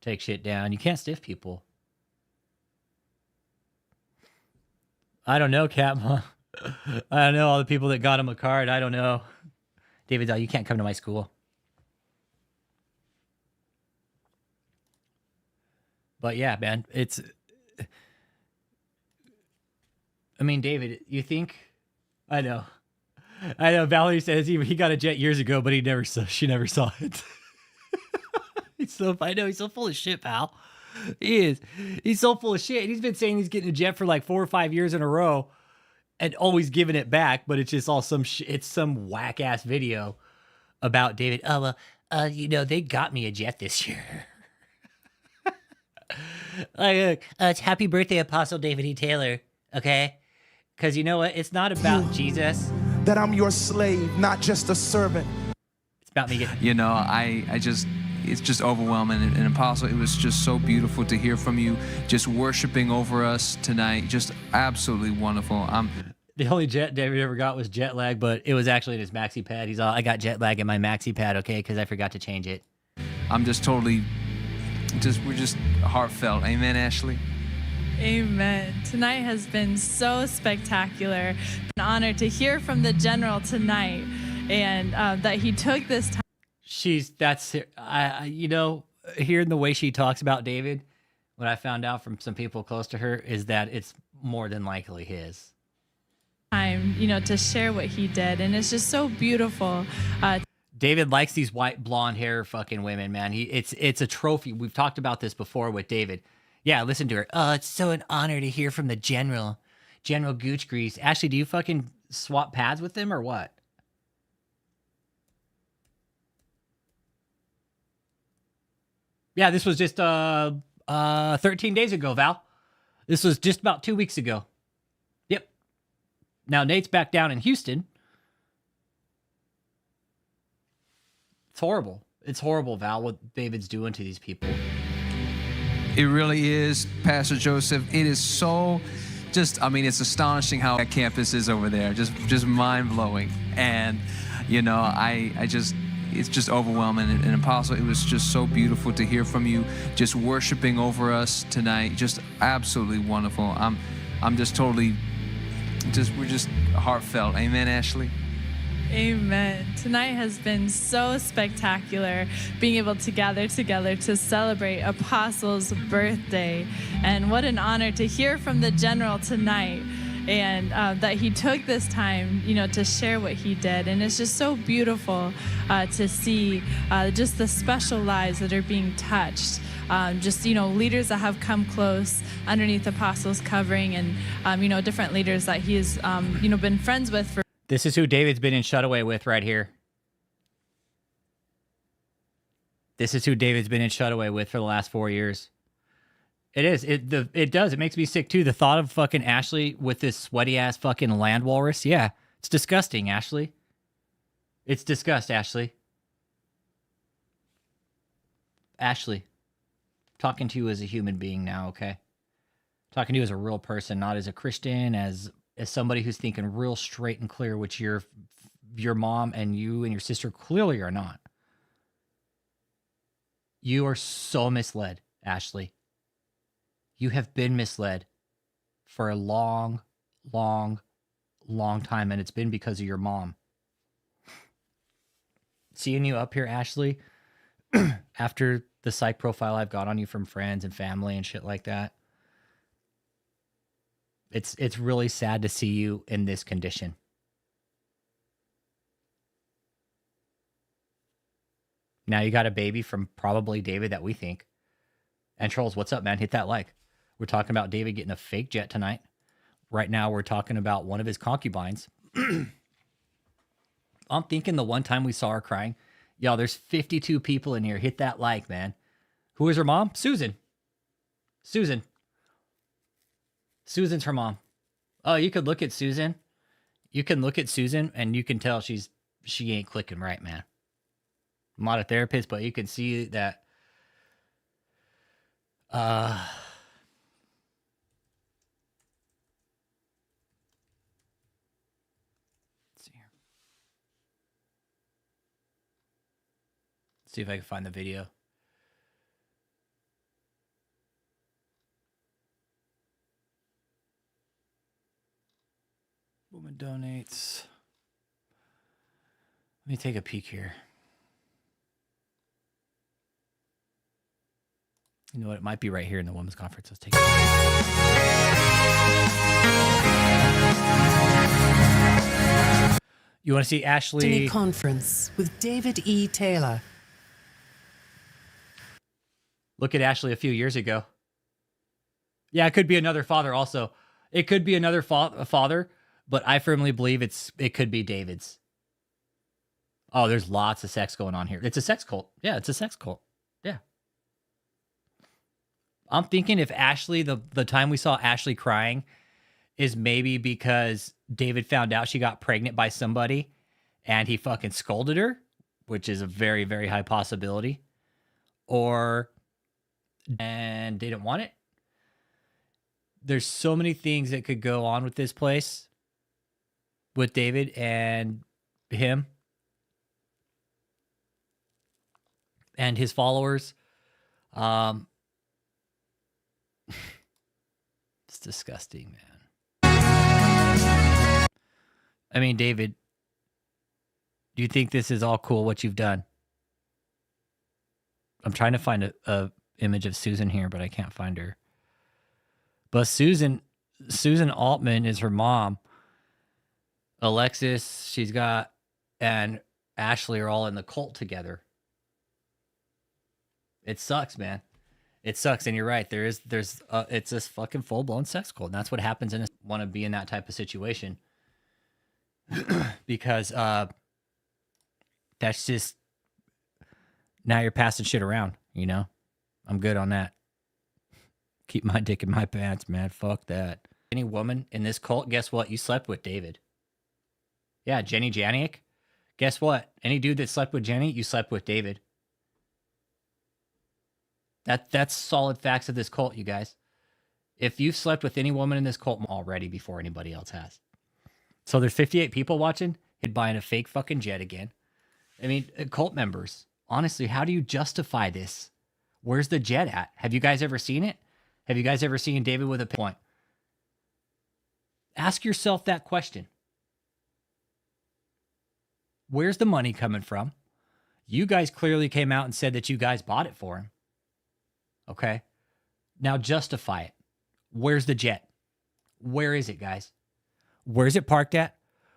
take shit down. You can't stiff people. I don't know, Cap. I don't know all the people that got him a card. I don't know. David, you can't come to my school. But yeah, man, it's. I mean, David, you think? I know. Valerie says he got a jet years ago, but she never saw it. I know he's so full of shit, pal. He is. He's so full of shit. He's been saying he's getting a jet for like 4 or 5 years in a row, and always giving it back. But it's just all it's some whack ass video about David. Oh well, they got me a jet this year. It's happy birthday, Apostle David E. Taylor. Okay, because you know what? It's not about Jesus. That I'm your slave, not just a servant. It's about me getting. It's just overwhelming. And Apostle, it was just so beautiful to hear from you, just worshiping over us tonight. Just absolutely wonderful. The only jet David ever got was jet lag, but it was actually in his maxi pad. He's all, I got jet lag in my maxi pad, okay, because I forgot to change it. I'm just totally, we're just heartfelt. Amen, Ashley? Amen. Tonight has been so spectacular. An honor to hear from the general tonight, and that he took this time. Hearing the way she talks about David, what I found out from some people close to her is that it's more than likely his time, to share what he did, and it's just so beautiful. David likes these white blonde hair fucking women, man. It's a trophy. We've talked about this before with David. Yeah, listen to her. Oh, it's so an honor to hear from the General Gooch Grease. Ashley, do you fucking swap pads with him or what? Yeah, this was just 13 days ago, Val. This was just about 2 weeks ago. Yep. Now Nate's back down in Houston. It's horrible. It's horrible, Val, what David's doing to these people. It really is, Pastor Joseph. It is so it's astonishing how that campus is over there. Just mind-blowing. And, it's just overwhelming. And Apostle, it was just so beautiful to hear from you, just worshiping over us tonight. Just absolutely wonderful. I'm just totally, we're just heartfelt. Amen, Ashley? Amen. Tonight has been so spectacular, being able to gather together to celebrate Apostle's birthday. And what an honor to hear from the general tonight, and that he took this time, to share what he did. And it's just so beautiful to see just the special lives that are being touched. Leaders that have come close underneath Apostle's covering, and, different leaders that he has, been friends with for. This is who David's been in Shutaway with right here. This is who David's been in Shutaway with for the last 4 years. It is. It does. It makes me sick too. The thought of fucking Ashley with this sweaty ass fucking land walrus. Yeah, it's disgusting, Ashley. It's disgust, Ashley. Ashley, talking to you as a human being now, okay? Talking to you as a real person, not as a Christian, as somebody who's thinking real straight and clear, which your mom and you and your sister clearly are not. You are so misled, Ashley. You have been misled for a long, long, long time, and it's been because of your mom. Seeing you up here, Ashley, after the psych profile I've got on you from friends and family and shit like that, it's really sad to see you in this condition. Now you got a baby from probably David that we think. And Trolls, what's up, man? Hit that like. We're talking about David getting a fake jet tonight. Right now we're talking about one of his concubines. I'm thinking the one time we saw her crying. Y'all, there's 52 people in here. Hit that like, man. Who is her mom? Susan. Susan's her mom. Oh, you could look at Susan. You can look at Susan and you can tell she ain't clicking right, man. I'm not a therapist, but you can see that. Let's see here. Let's see if I can find the video. Woman donates. Let me take a peek here. You know what? It might be right here in the women's conference. Let's take it. You want to see Ashley? Conference with David E. Taylor. Look at Ashley a few years ago. Yeah, it could be another father also. It could be another father, but I firmly believe it could be David's. Oh, there's lots of sex going on here. It's a sex cult. Yeah, it's a sex cult. Yeah. I'm thinking if Ashley, the time we saw Ashley crying is maybe because David found out she got pregnant by somebody and he fucking scolded her, which is a very, very high possibility. And they didn't want it. There's so many things that could go on with this place, with David and him and his followers. It's disgusting, man. I mean, David, do you think this is all cool, what you've done? I'm trying to find a image of Susan here, but I can't find her. But Susan Altman is her mom. Alexis, and Ashley are all in the cult together. It sucks, man. It sucks, and you're right. It's this fucking full-blown sex cult, and that's what happens in want to be in that type of situation. Because that's just, now you're passing shit around, you know? I'm good on that. Keep my dick in my pants, man. Fuck that. Any woman in this cult, guess what? You slept with David. Yeah, Jenny Janiak. Guess what? Any dude that slept with Jenny, you slept with David. That's solid facts of this cult, you guys. If you've slept with any woman in this cult already before anybody else has. So there's 58 people watching. He'd buying a fake fucking jet again. I mean, cult members. Honestly, how do you justify this? Where's the jet at? Have you guys ever seen it? Have you guys ever seen David with a point? Ask yourself that question. Where's the money coming from? You guys clearly came out and said that you guys bought it for him. Okay? Now justify it. Where's the jet? Where is it, guys? Where's it parked at?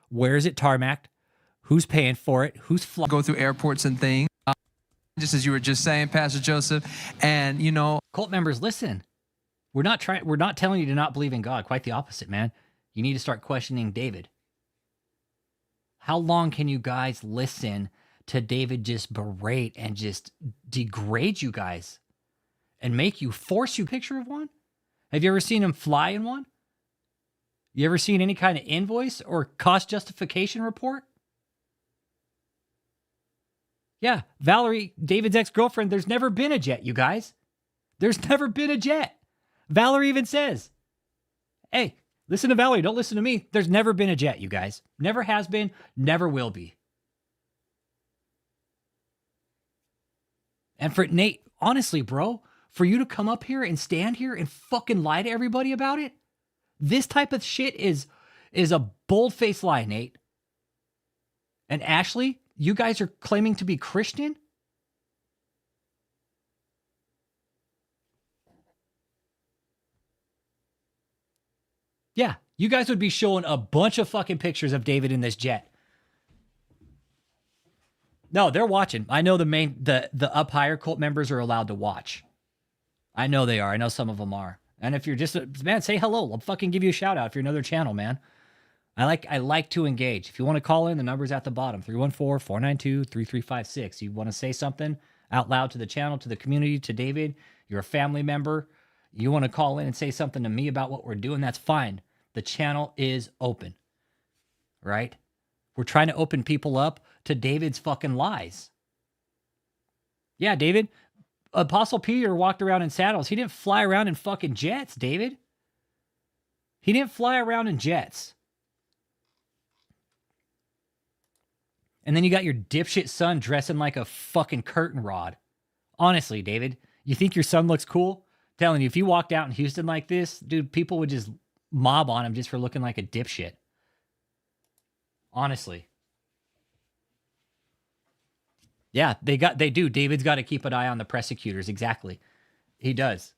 Where is it tarmacked? Who's paying for it? Who's flying? Go through airports and things. Just as you were just saying, Pastor Joseph. And, you know, cult members, listen. We're not telling you to not believe in God. Quite the opposite, man. You need to start questioning David. How long can you guys listen to David just berate and just degrade you guys and force you a picture of one? Have you ever seen him fly in one? You ever seen any kind of invoice or cost justification report? Yeah, Valerie, David's ex-girlfriend, there's never been a jet, you guys. There's never been a jet. Valerie even says, hey, listen to Valerie, don't listen to me. There's never been a jet, you guys. Never has been, never will be. And for Nate, honestly, bro, for you to come up here and stand here and fucking lie to everybody about it, this type of shit is a bold-faced lie, Nate. And Ashley, you guys are claiming to be Christian? Yeah, you guys would be showing a bunch of fucking pictures of David in this jet. No, they're watching. I know the up higher cult members are allowed to watch. I know they are. I know some of them are. And if you're just man, say hello. I'll fucking give you a shout out if you're another channel, man. I like to engage. If you want to call in, the number's at the bottom. 314-492-3356. You want to say something out loud to the channel, to the community, to David, you're a family member. You want to call in and say something to me about what we're doing, that's fine. The channel is open. Right? We're trying to open people up to David's fucking lies. Yeah, David, Apostle Peter walked around in saddles. He didn't fly around in fucking jets, David. He didn't fly around in jets. And then you got your dipshit son dressing like a fucking curtain rod. Honestly, David, you think your son looks cool? I'm telling you, if you walked out in Houston like this, dude, people would just mob on him just for looking like a dipshit. Honestly. Yeah, they do. David's got to keep an eye on the persecutors. Exactly. He does.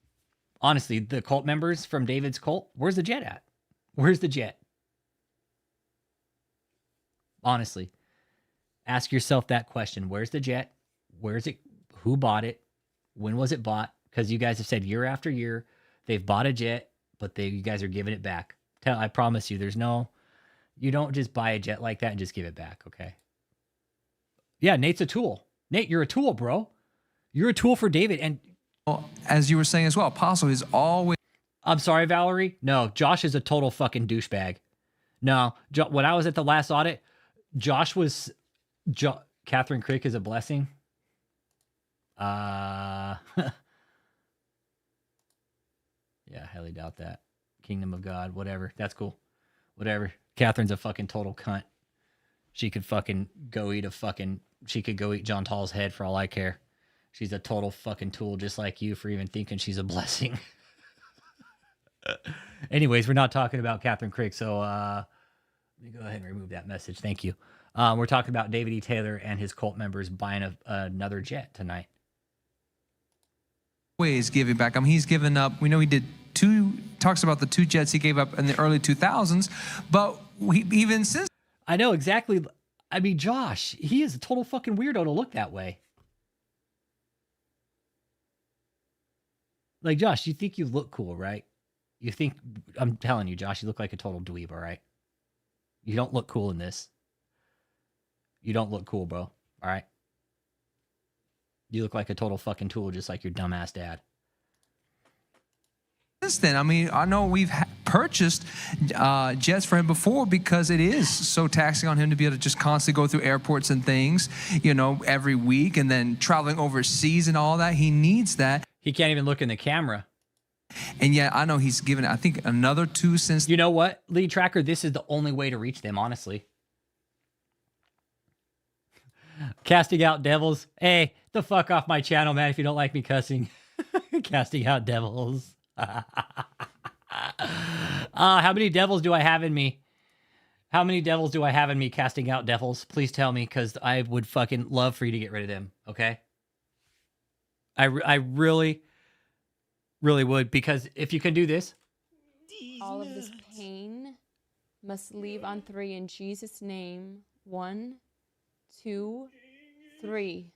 Honestly, the cult members from David's cult, where's the jet at? Where's the jet? Honestly, ask yourself that question. Where's the jet? Where's it? Who bought it? When was it bought? Because you guys have said year after year they've bought a jet, but you guys are giving it back. I promise you, you don't just buy a jet like that and just give it back, okay? Yeah, Nate's a tool. Nate, you're a tool, bro. You're a tool for David. And as you were saying as well, Apostle is always... I'm sorry, Valerie. No, Josh is a total fucking douchebag. No, when I was at the last audit, Josh was... Catherine Crick is a blessing. Yeah, highly doubt that. Kingdom of God, whatever. That's cool. Whatever. Catherine's a fucking total cunt. She could fucking go eat she could go eat John Tall's head for all I care. She's a total fucking tool, just like you, for even thinking she's a blessing. Anyways, we're not talking about Catherine Crick, so let me go ahead and remove that message. Thank you. We're talking about David E. Taylor and his cult members buying another jet tonight. Always giving back. I mean, he's given up. We know he did talks about the 2 jets he gave up in the early 2000s, but even since... I know exactly. I mean, Josh, he is a total fucking weirdo to look that way. Like, Josh, you think you look cool, right? You think, I'm telling you, Josh, you look like a total dweeb, all right? You don't look cool in this. You don't look cool, bro, all right? You look like a total fucking tool, just like your dumbass dad. Since then, I mean, I know we've purchased jets for him before because it is so taxing on him to be able to just constantly go through airports and things, every week, and then traveling overseas and all that. He needs that. He can't even look in the camera. And yet, I know he's given, I think, another 2 since... You know what, Lead Tracker? This is the only way to reach them, honestly. Casting out devils. Hey, the fuck off my channel, man, if you don't like me cussing. Casting out devils. How many devils do I have in me? How many devils do I have in me casting out devils? Please tell me, because I would fucking love for you to get rid of them, okay? I really, really would, because if you can do this... All of this pain must leave on 3 in Jesus' name. 1, 2, 3.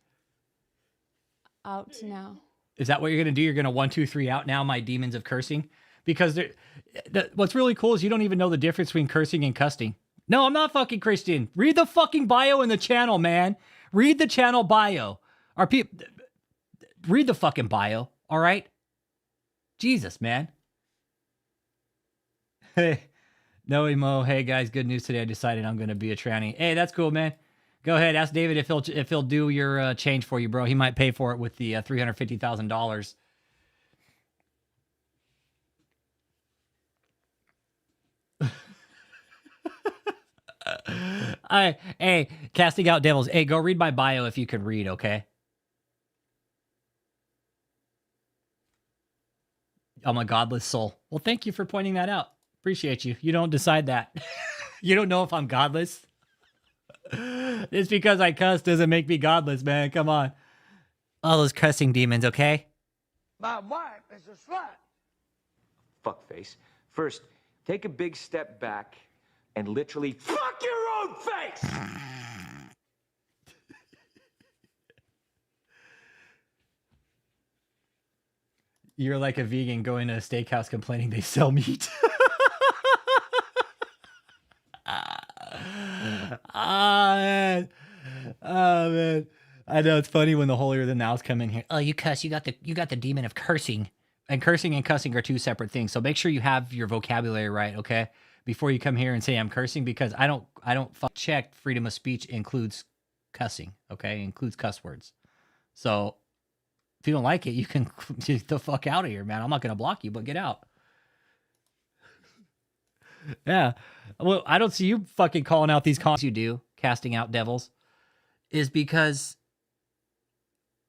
Out now. Is that what you're going to do? You're going to 1, 2, 3 out now, my demons of cursing? Because what's really cool is you don't even know the difference between cursing and cussing. No, I'm not fucking Christian. Read the fucking bio in the channel, man. Read the channel bio. Read the fucking bio, all right? Jesus, man. Hey, no emo. Hey, guys, good news today. I decided I'm going to be a tranny. Hey, that's cool, man. Go ahead, ask David if he'll do your change for you, bro. He might pay for it with the $350,000. Hey, casting out devils. Hey, go read my bio if you can read, okay? I'm a godless soul. Well, thank you for pointing that out. Appreciate you. You don't decide that. You don't know if I'm godless. It's because I cuss doesn't make me godless, man. Come on. All those cussing demons, okay? My wife is a slut. Fuckface. First, take a big step back and literally fuck your own face! You're like a vegan going to a steakhouse complaining they sell meat. Man. Oh, man. I know it's funny when the holier than thou's come in here. Oh, you cuss. You got the demon of cursing. And cursing and cussing are 2 separate things. So make sure you have your vocabulary right, okay? Before you come here and say I'm cursing, because I don't check freedom of speech includes cussing, okay? It includes cuss words. So if you don't like it, you can get the fuck out of here, man. I'm not going to block you, but get out. Yeah. Well, I don't see you fucking calling out these cons you do, casting out devils, is because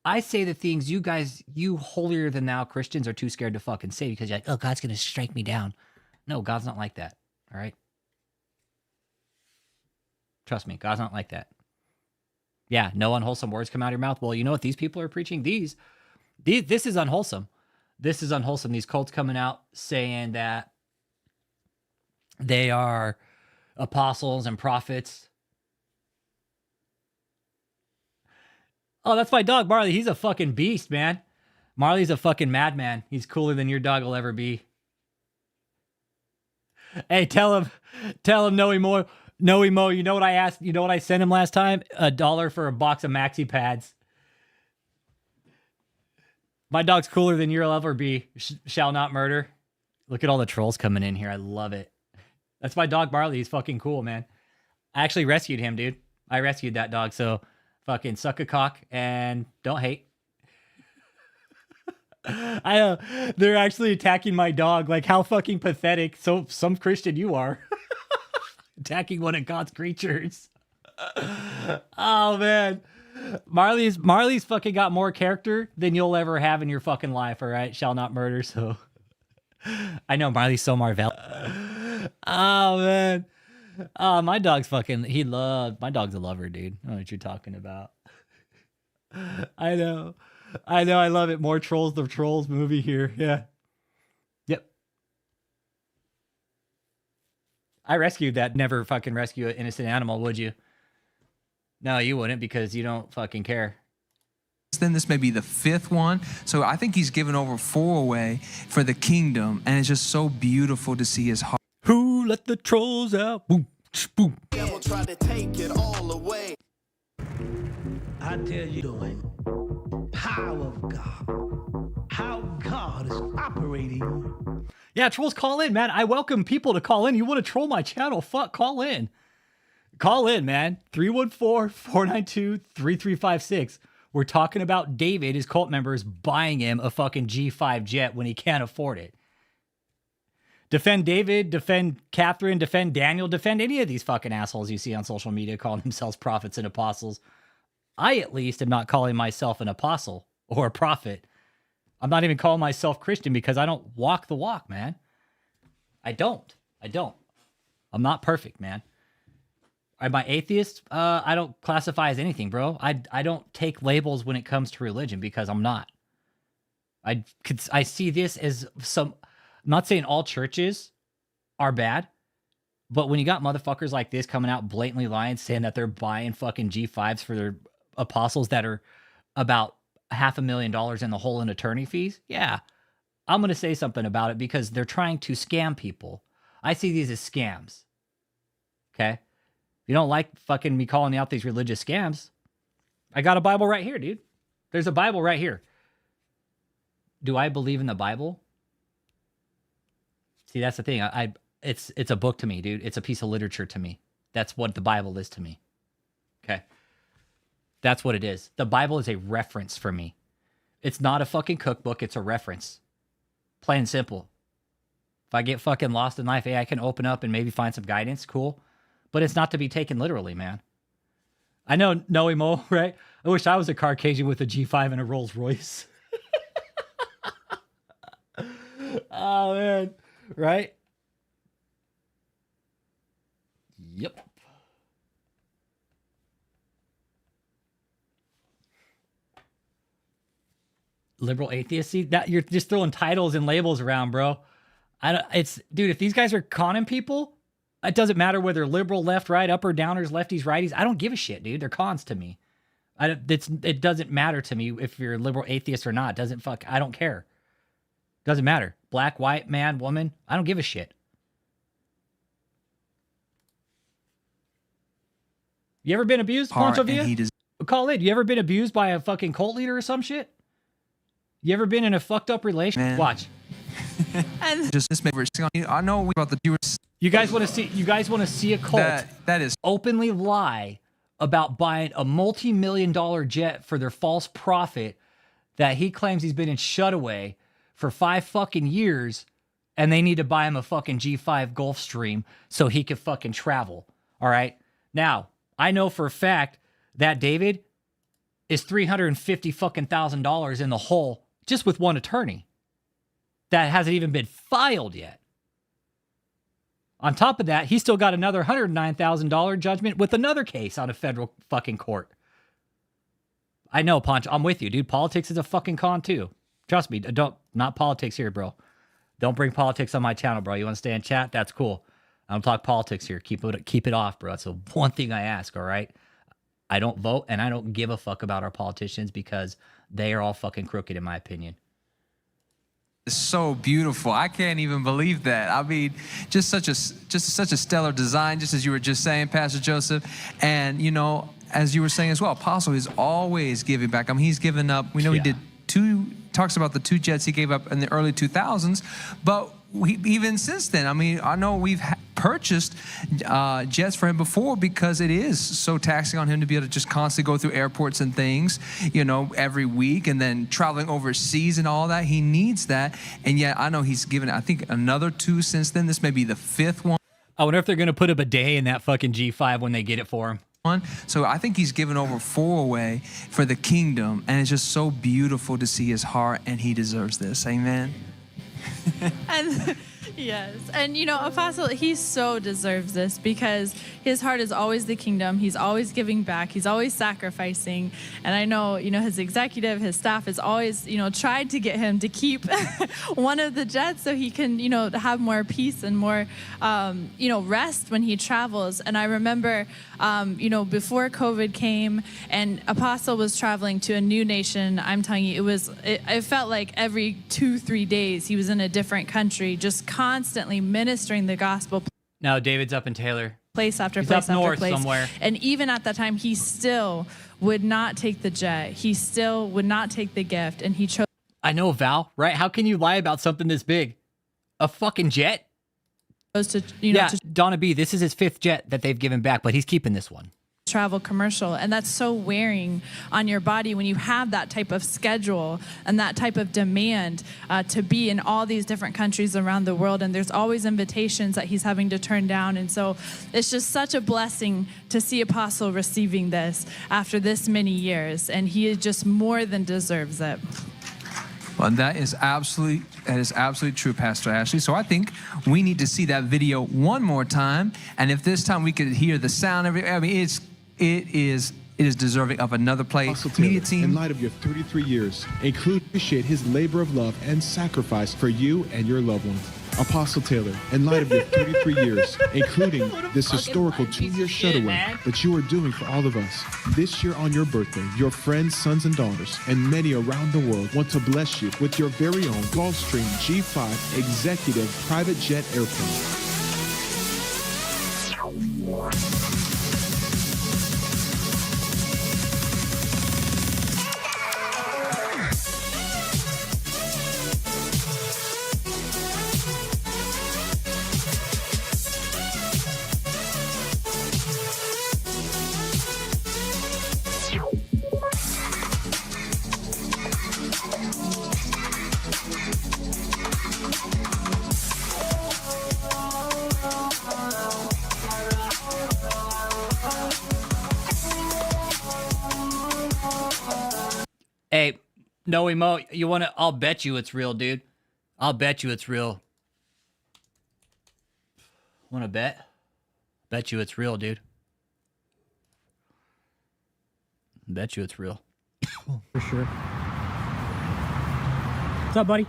I say the things you guys, you holier than thou Christians are too scared to fucking say because you're like, oh, God's going to strike me down. No, God's not like that. All right. Trust me, God's not like that. Yeah, no unwholesome words come out of your mouth. Well, you know what these people are preaching? This is unwholesome. This is unwholesome. These cults coming out saying that they are apostles and prophets. Oh, that's my dog, Marley. He's a fucking beast, man. Marley's a fucking madman. He's cooler than your dog will ever be. Hey, tell him, Noe Mo, you know what I asked? You know what I sent him last time? $1 for a box of maxi pads. My dog's cooler than you'll ever be. Shall not murder. Look at all the trolls coming in here. I love it. That's my dog, Marley. He's fucking cool, man. I actually rescued him, dude. I rescued that dog, so fucking suck a cock and don't hate. They're actually attacking my dog. Like, how fucking pathetic. So some Christian you are. Attacking one of God's creatures. Oh, man. Marley's fucking got more character than you'll ever have in your fucking life, all right? Shall not murder, so. I know Marley's so Marvel. Oh, man. Oh, my dog's fucking, my dog's a lover, dude. I don't know what you're talking about. I know. I love it. More Trolls, the Trolls movie here. Yeah. Yep. I rescued that. Never fucking rescue an innocent animal, would you? No, you wouldn't, because you don't fucking care. Then this may be the 5th one. So I think he's given over 4 away for the kingdom. And it's just so beautiful to see his heart. Who let the trolls out? Boom, boom. Devil tried to take it all away. I tell you, doing power of God, how God is operating. Yeah, trolls, call in, man. I welcome people to call in. You want to troll my channel? Fuck, call in. Call in, man. 314-492-3356. We're talking about David, his cult members, buying him a fucking G5 jet when he can't afford it. Defend David, defend Catherine, defend Daniel, defend any of these fucking assholes you see on social media calling themselves prophets and apostles. I, at least, am not calling myself an apostle or a prophet. I'm not even calling myself Christian because I don't walk the walk, man. I don't. I'm not perfect, man. Am I atheist? I don't classify as anything, bro. I don't take labels when it comes to religion because I'm not. I see this as some... I'm not saying all churches are bad, but when you got motherfuckers like this coming out blatantly lying, saying that they're buying fucking G5s for their apostles that are about $500,000 in the hole in attorney fees, yeah, I'm going to say something about it because they're trying to scam people. I see these as scams. Okay? If you don't like fucking me calling out these religious scams, I got a Bible right here, dude. There's a Bible right here. Do I believe in the Bible? See, that's the thing. It's a book to me, dude. It's a piece of literature to me. That's what the Bible is to me. Okay? That's what it is. The Bible is a reference for me. It's not a fucking cookbook. It's a reference. Plain and simple. If I get fucking lost in life, hey, I can open up and maybe find some guidance. Cool. But it's not to be taken literally, man. I know Noe Mo, right? I wish I was a Caucasian with a G5 and a Rolls Royce. Oh, man. Right? Yep. Liberal atheist. See that you're just throwing titles and labels around, bro. Dude, if these guys are conning people, it doesn't matter whether liberal, left, right, upper, downers, lefties, righties. I don't give a shit, dude. They're cons to me. It doesn't matter to me if you're a liberal atheist or not. I don't care. Doesn't matter. Black, white, man, woman. I don't give a shit. You ever been abused, Poncho Villa? Call in. You ever been abused by a fucking cult leader or some shit? You ever been in a fucked up relationship? Watch. And just this I know about the Jewish. You guys want to see a cult that is openly lie about buying a multi-million-dollar jet for their false prophet that he claims he's been in Shutaway for 5 fucking years, and they need to buy him a fucking G5 Gulfstream so he can fucking travel. All right. Now, I know for a fact that David is $350,000 in the hole just with one attorney that hasn't even been filed yet. On top of that, he still got another $109,000 judgment with another case on a federal fucking court. I know, Poncho. I'm with you, dude. Politics is a fucking con too. Trust me. Not politics here, bro. Don't bring politics on my channel, bro. You want to stay in chat? That's cool. I don't talk politics here. Keep it off, bro. That's the one thing I ask, all right? I don't vote, and I don't give a fuck about our politicians because they are all fucking crooked, in my opinion. It's so beautiful. I can't even believe that. I mean, just such a stellar design, just as you were just saying, Pastor Joseph. And you know, as you were saying as well, Apostle is always giving back. I mean, he's given up. We know he did talks about the 2 jets he gave up in the early 2000s, but even since then, I mean, I know we've purchased jets for him before because it is so taxing on him to be able to just constantly go through airports and things, you know, every week, and then traveling overseas and all that. He needs that, and yet I know he's given, I think, another 2 since then. This may be the 5th one. I wonder if they're gonna put a bidet in that fucking G5 when they get it for him. So I think he's given over 4 away for the kingdom, and it's just so beautiful to see his heart, and he deserves this. Amen. And yes, and you know, Apostle, he so deserves this because his heart is always the kingdom. He's always giving back. He's always sacrificing. And I know, you know, his executive, his staff has always, you know, tried to get him to keep one of the jets so he can, you know, have more peace and more, you know, rest when he travels. And I remember, you know, before COVID came and Apostle was traveling to a new nation, I'm telling you, it felt like every 2-3 days he was in a different country, just constantly ministering the gospel. No, David's up in Taylor. Place after He's place up after north place. somewhere. And even at that time, he still would not take the jet. He still would not take the gift. And he chose. I know, Val, right? How can you lie about something this big? A fucking jet? To, you know, yeah, to Donna B, this is his 5th jet that they've given back, but he's keeping this one. Travel commercial, and that's so wearing on your body when you have that type of schedule and that type of demand to be in all these different countries around the world, and there's always invitations that he's having to turn down. And so it's just such a blessing to see Apostle receiving this after this many years, and he just more than deserves it. Well, that is absolutely true, Pastor Ashley. So I think we need to see that video one more time, and if this time we could hear the sound, I mean, it is deserving of another play. Media team, in light of your 33 years, appreciate his labor of love and sacrifice for you and your loved ones. Apostle Taylor, in light of your 33 years, including this historical 2-year shutaway that you are doing for all of us. This year on your birthday, your friends, sons, and daughters, and many around the world want to bless you with your very own Gulfstream G5 executive private jet airplane. Hey, no emo, you want to? I'll bet you it's real, dude. I'll bet you it's real. Want to bet? Bet you it's real, dude. Bet you it's real. For sure. What's up, buddy?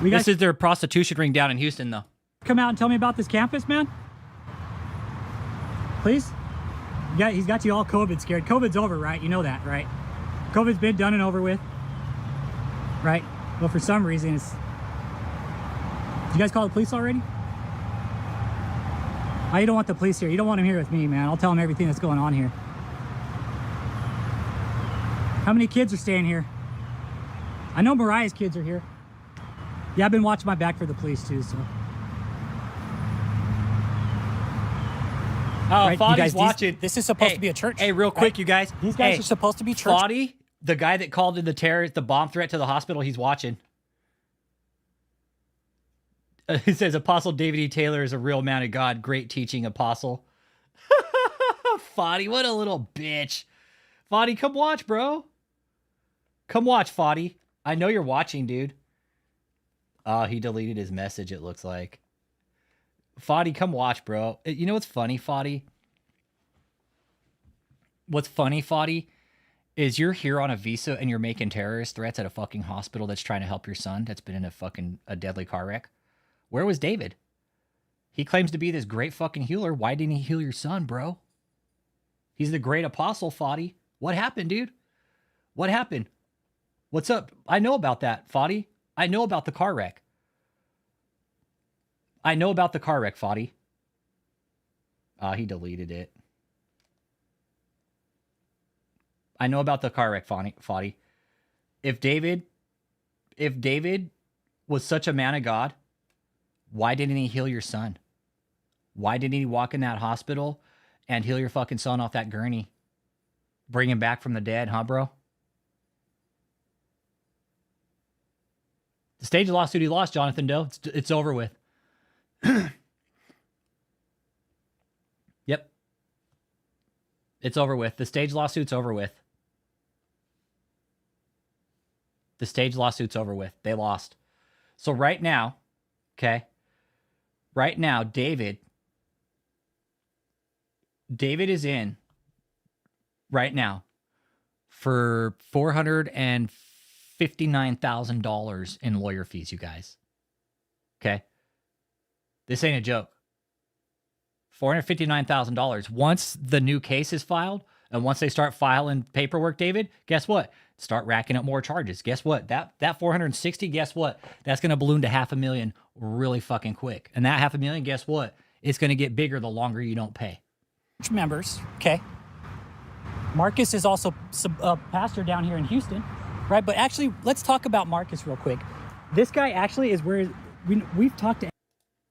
This is their prostitution ring down in Houston, though. Come out and tell me about this campus, man. Please? Yeah, he's got you all COVID scared. COVID's over, right? You know that, right? COVID's been done and over with. Right? Well, for some reason, it's... Did you guys call the police already? Oh, you don't want the police here. You don't want them here with me, man. I'll tell them everything that's going on here. How many kids are staying here? I know Mariah's kids are here. Yeah, I've been watching my back for the police, too, so... Oh, right, Foddy's watching. This is supposed to be a church. Hey, real quick, right? you guys. These guys are supposed to be church. Foddy, the guy that called in the bomb threat to the hospital, he's watching. He says, Apostle David E. Taylor is a real man of God. Great teaching, Apostle. Foddy, what a little bitch. Foddy, come watch, bro. Come watch, Foddy. I know you're watching, dude. Oh, he deleted his message, it looks like. Foddy, come watch, bro. You know what's funny, Foddy? What's funny, Foddy, is you're here on a visa and you're making terrorist threats at a fucking hospital that's trying to help your son that's been in a deadly car wreck. Where was David? He claims to be this great fucking healer. Why didn't he heal your son, bro? He's the great apostle, Foddy. What happened, dude? What happened? What's up? I know about that, Foddy. I know about the car wreck. I know about the car wreck, Foddy. He deleted it. I know about the car wreck, Foddy. If David was such a man of God, why didn't he heal your son? Why didn't he walk in that hospital and heal your fucking son off that gurney? Bring him back from the dead, huh, bro? The stage lawsuit he lost, Jonathan Doe. It's over with. Yep. It's over with. The stage lawsuit's over with. The stage lawsuit's over with. They lost. So right now, okay, right now, David is in right now for $459,000 in lawyer fees, you guys. Okay? This ain't a joke. $459,000. Once the new case is filed, and once they start filing paperwork, David, guess what? Start racking up more charges. Guess what? That 460, guess what? That's going to balloon to $500,000 really fucking quick. And that $500,000, guess what? It's going to get bigger the longer you don't pay. Members, okay. Marcus is also a pastor down here in Houston, right? But actually, let's talk about Marcus real quick. This guy actually is where we've talked to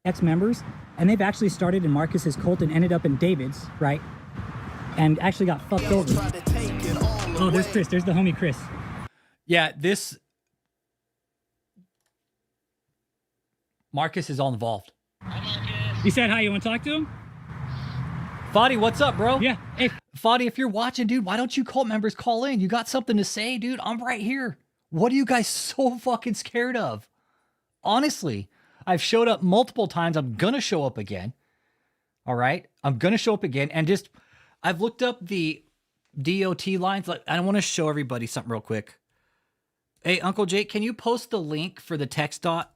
ex-members, and they've actually started in Marcus's cult and ended up in David's, right? And actually got fucked over. Oh, there's Chris. There's the homie Chris. Yeah, this Marcus is all involved. You said hi. You want to talk to him? Foddy, what's up, bro? Yeah. Hey, Foddy, if you're watching, dude, why don't you cult members call in? You got something to say, dude? I'm right here. What are you guys so fucking scared of? Honestly, I've showed up multiple times. I'm going to show up again. All right? I'm going to show up again. And just, I've looked up the DOT lines. Like, I want to show everybody something real quick. Hey, Uncle Jake, can you post the link for the text dot?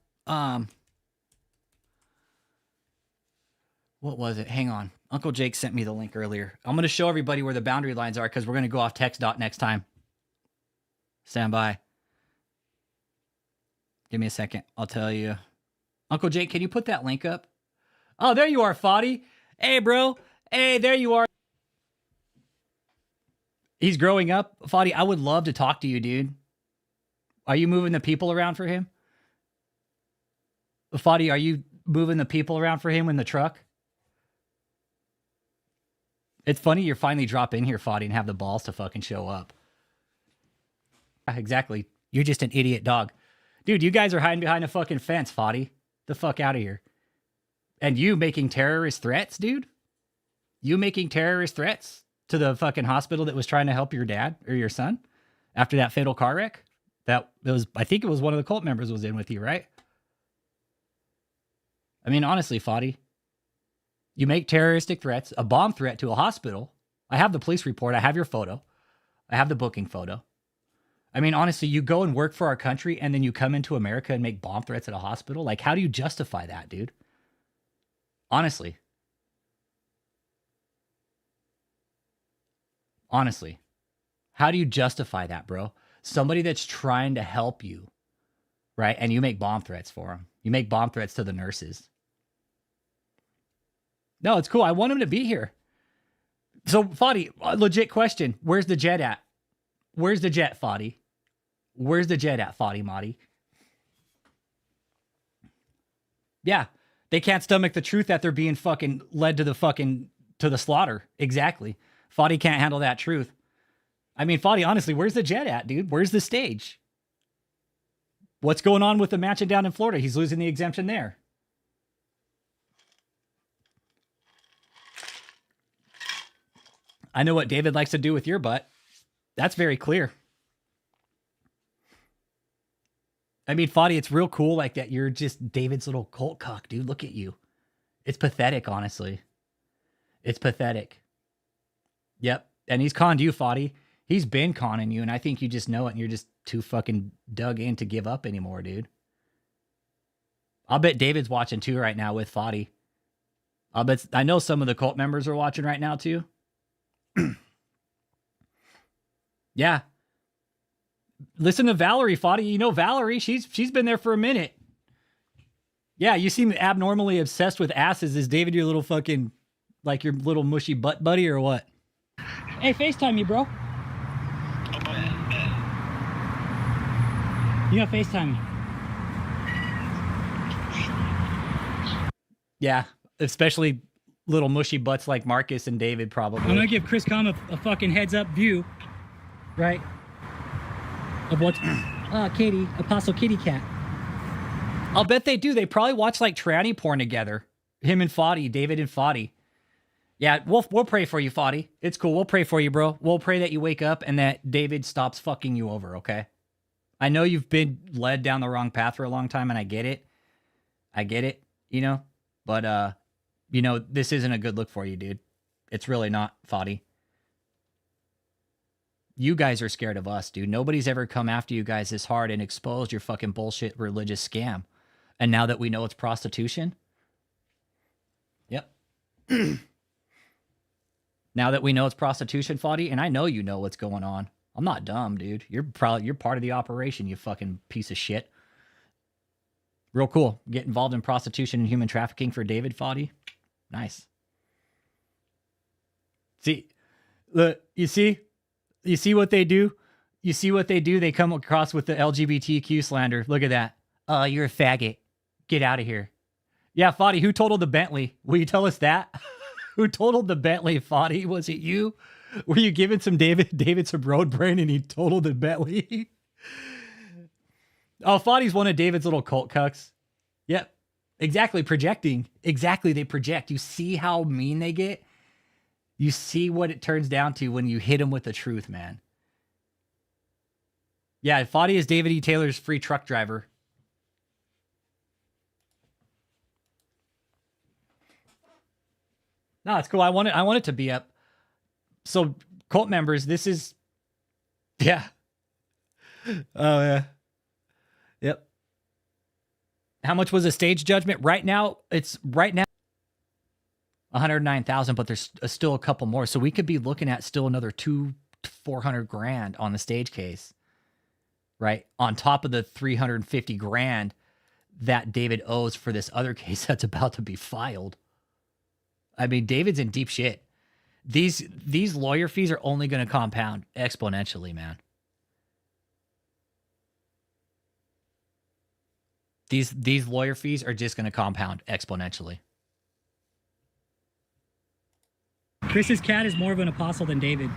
What was it? Hang on. Uncle Jake sent me the link earlier. I'm going to show everybody where the boundary lines are because we're going to go off text dot next time. Stand by. Give me a second. I'll tell you. Uncle Jake, can you put that link up? Oh, there you are, Foddy. Hey, bro. Hey, there you are. He's growing up. Foddy, I would love to talk to you, dude. Are you moving the people around for him? Foddy, are you moving the people around for him in the truck? It's funny you finally drop in here, Foddy, and have the balls to fucking show up. Exactly. You're just an idiot dog. Dude, you guys are hiding behind a fucking fence, Foddy. The fuck out of here. And you making terrorist threats, dude? You making terrorist threats to the fucking hospital that was trying to help your dad or your son after that fatal car wreck? I think it was one of the cult members was in with you, right? I mean, honestly, Foddy, you make terroristic threats, a bomb threat to a hospital. I have the police report. I have your photo. I have the booking photo. I mean, honestly, you go and work for our country and then you come into America and make bomb threats at a hospital? Like, how do you justify that, dude? Honestly. Honestly. How do you justify that, bro? Somebody that's trying to help you, right? And you make bomb threats for them. You make bomb threats to the nurses. No, it's cool. I want him to be here. So, Foddy, legit question. Where's the jet at? Where's the jet, Foddy? Where's the jet at, Foddy Moddy? Yeah, they can't stomach the truth that they're being fucking led to the slaughter. Exactly. Foddy can't handle that truth. I mean, Foddy, honestly, where's the jet at, dude? Where's the stage? What's going on with the mansion down in Florida? He's losing the exemption there. I know what David likes to do with your butt. That's very clear. I mean, Foddy, it's real cool like that. You're just David's little cult cock, dude. Look at you. It's pathetic, honestly. It's pathetic. Yep. And he's conned you, Foddy. He's been conning you, and I think you just know it, and you're just too fucking dug in to give up anymore, dude. I'll bet David's watching too right now with Foddy. I know some of the cult members are watching right now too. Yeah. Listen to Valerie, Foddy. You know Valerie, she's been there for a minute. Yeah, you seem abnormally obsessed with asses. Is David your little fucking, like your little mushy butt buddy or what? Hey, FaceTime me, bro. You gotta FaceTime me. Yeah, especially little mushy butts like Marcus and David probably. I'm gonna give Chris Com a fucking heads up view, right? Of what's Katie, Apostle Kitty Cat. I'll bet they do. They probably watch like tranny porn together. Him and Foddy, David and Foddy. Yeah, we'll pray for you, Foddy. It's cool. We'll pray for you, bro. We'll pray that you wake up and that David stops fucking you over, okay? I know you've been led down the wrong path for a long time, and I get it. You know? But, you know, this isn't a good look for you, dude. It's really not, Foddy. You guys are scared of us, dude. Nobody's ever come after you guys this hard and exposed your fucking bullshit religious scam. And now that we know it's prostitution? Yep. Now that we know it's prostitution, Foddy, and I know you know what's going on. I'm not dumb, dude. You're part of the operation, you fucking piece of shit. Real cool. Get involved in prostitution and human trafficking for David, Foddy. Nice. See, look, you see what they do? You see what they do? They come across with the LGBTQ slander. Look at that. Oh, you're a faggot. Get out of here. Yeah, Foddy, who totaled the Bentley? Will you tell us that? Who totaled the Bentley, Foddy? Was it you? Were you giving David some road brain and he totaled the Bentley? Oh, Foddy's one of David's little cult cucks. Yep. Exactly. Projecting. Exactly. They project. You see how mean they get? You see what it turns down to when you hit them with the truth, man. Yeah, Foddy is David E. Taylor's free truck driver. No, it's cool. I want it to be up. So, cult members, this is... Yeah. Oh, yeah. Yep. How much was a stage judgment? Right now, it's 109,000, but there's still a couple more. So we could be looking at still another 200 to 400 grand on the stage case, right? On top of the 350 grand that David owes for this other case that's about to be filed. I mean, David's in deep shit. These lawyer fees are only going to compound exponentially, man. These lawyer fees are just going to compound exponentially. Chris's cat is more of an apostle than David.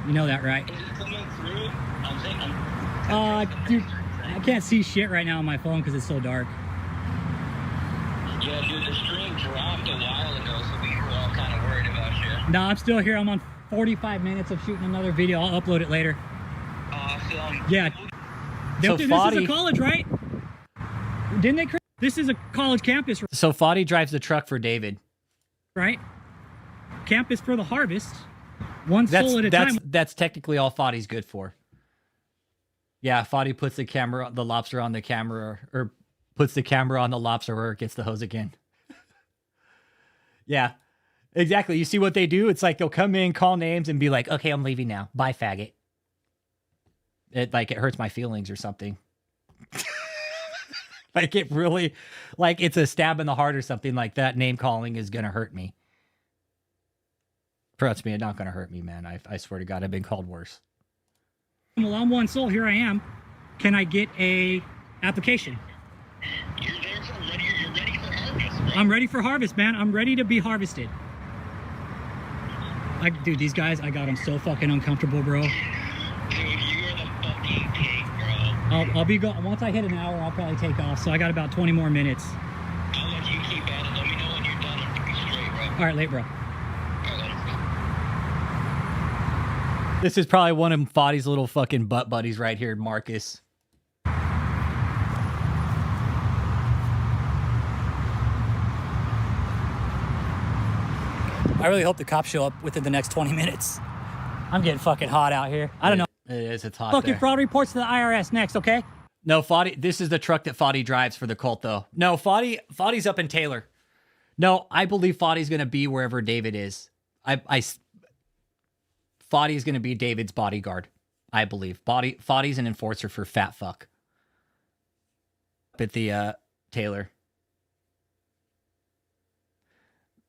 You know that, right? Is it coming through? I'm dude, I can't see shit right now on my phone because it's so dark. Yeah, dude, the stream dropped a while ago, so we were all kind of worried about you. No, I'm still here. I'm on 45 minutes of shooting another video. I'll upload it later. Awesome. Yeah. So this Foddy, is a college, right? Didn't they? This is a college campus, right? So Foddy drives the truck for David. Right? Campus for the harvest. One soul at a time. That's technically all Foddy's good for. Yeah, Foddy puts the lobster on the camera, or puts the camera on the lobster where it gets the hose again. Yeah, exactly. You see what they do? It's like they'll come in, call names, and be like, okay, I'm leaving now. Bye, faggot. It hurts my feelings or something. Like it really, like it's a stab in the heart or something like that. Name calling is going to hurt me. Trust me, it's not going to hurt me, man. I swear to God, I've been called worse. Well, I'm one soul. Here I am. Can I get a application? You're ready for harvest, bro. I'm ready for harvest, man. I'm ready to be harvested. Dude, these guys, I got them so fucking uncomfortable, bro. Dude, you're the fucking king, bro. I'll be gone. Once I hit an hour, I'll probably take off. So I got about 20 more minutes. I'll let you keep at it. Let me know when you're done and be straight, bro. All right, late, bro. This is probably one of Foddy's little fucking butt buddies right here, Marcus. I really hope the cops show up within the next 20 minutes. I'm getting fucking hot out here. I don't know. It is. It's hot Fucking there. fraud reports to the IRS next, okay? No, Foddy. This is the truck that Foddy drives for the cult, though. No, Foddy's up in Taylor. No, I believe Foddy's going to be wherever David is. Foddy's going to be David's bodyguard. I believe. Foddy's an enforcer for fat fuck. Up at the Taylor.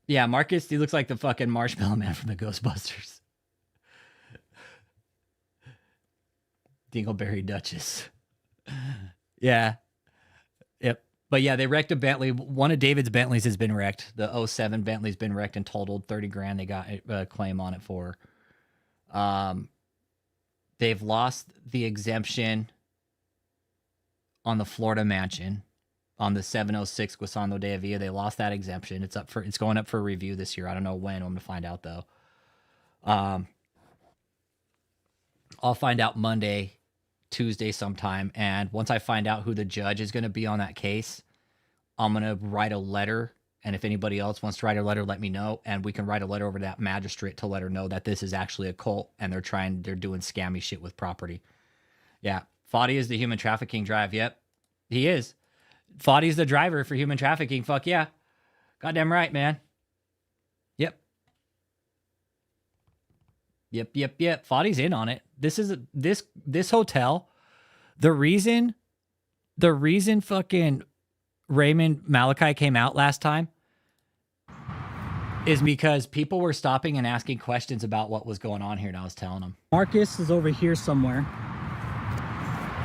Yeah, Marcus, he looks like the fucking Marshmallow Man from the Ghostbusters. Dingleberry Duchess. Yeah. Yep. But yeah, they wrecked a Bentley. One of David's Bentleys has been wrecked. The 07 Bentley's been wrecked and totaled. 30 grand they got a claim on it for. They've lost the exemption on the Florida mansion on the 706 Guasando de Avila. They lost that exemption. It's going up for review this year. I don't know when. I'm going to find out though. I'll find out Monday, Tuesday sometime. And once I find out who the judge is going to be on that case, I'm going to write a letter. And if anybody else wants to write a letter, let me know. And we can write a letter over to that magistrate to let her know that this is actually a cult and they're doing scammy shit with property. Yeah. Foddy is the human trafficking drive. Yep. He is. Foddy's the driver for human trafficking. Fuck yeah. Goddamn right, man. Yep. Yep. Foddy's in on it. This hotel, the reason fucking Raymond Malachi came out last time is because people were stopping and asking questions about what was going on here, and I was telling them. Marcus is over here somewhere.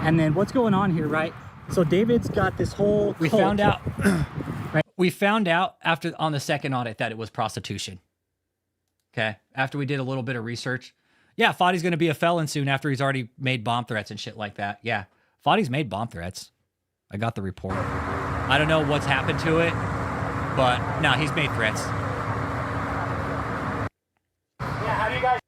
And then what's going on here, right? So David's got this whole We cult. found out right. We found out on the second audit that it was prostitution. Okay. After we did a little bit of research. Yeah, Foddy's going to be a felon soon after he's already made bomb threats and shit like that. Yeah. Foddy's made bomb threats. I got the report. I don't know what's happened to it, but no, he's made threats. Yeah, how do you guys...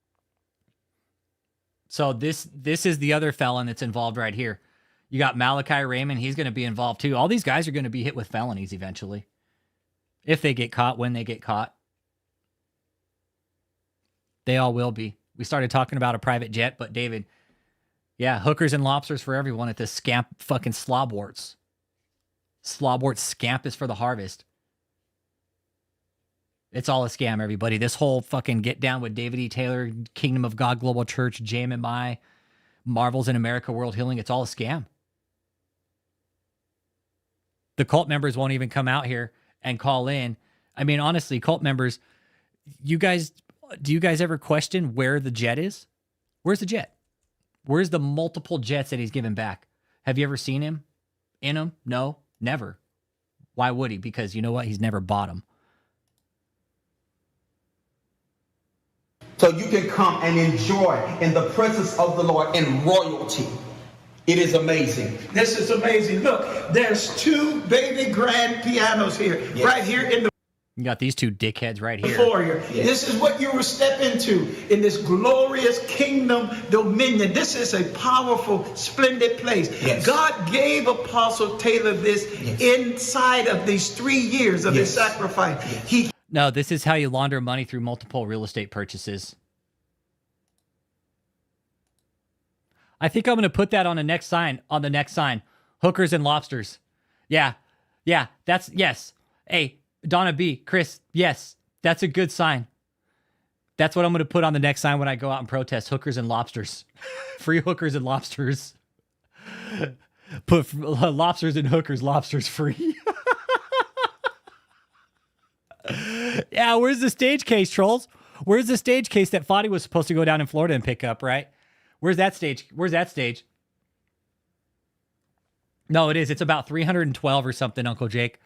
So this is the other felon that's involved right here. You got Malachi Raymond. He's going to be involved too. All these guys are going to be hit with felonies eventually. If they get caught, when they get caught. They all will be. We started talking about a private jet, but David, yeah, hookers and lobsters for everyone at the scamp fucking slobwarts. Slobwart scamp is for the harvest. It's all a scam, everybody. This whole fucking get down with David E. Taylor, Kingdom of God Global Church, JMMI, Marvels in America, World Healing, it's all a scam. The cult members won't even come out here and call in. I mean, honestly, cult members, do you guys ever question where the jet is? Where's the jet? Where's the multiple jets that he's given back? Have you ever seen him? In them? No, never. Why would he? Because you know what? He's never bought them. So you can come and enjoy in the presence of the Lord in royalty. It is amazing. This is amazing. Look, there's two baby grand pianos here, right here in the You got these two dickheads right here. foyer. This is what you will step into in this glorious kingdom dominion. This is a powerful, splendid place. God gave Apostle Taylor this inside of these 3 years of his sacrifice. No, this is how you launder money through multiple real estate purchases. I think I'm going to put that on the next sign. Hookers and lobsters. Yeah. Yes. Hey, Donna B, Chris, yes, that's a good sign. That's what I'm going to put on the next sign when I go out and protest. Hookers and lobsters. Free hookers and lobsters. Put lobsters and hookers, lobsters free. Yeah, where's the stage case, trolls? Where's the stage case that Foddy was supposed to go down in Florida and pick up, right? Where's that stage? No, it is. It's about 312 or something, Uncle Jake.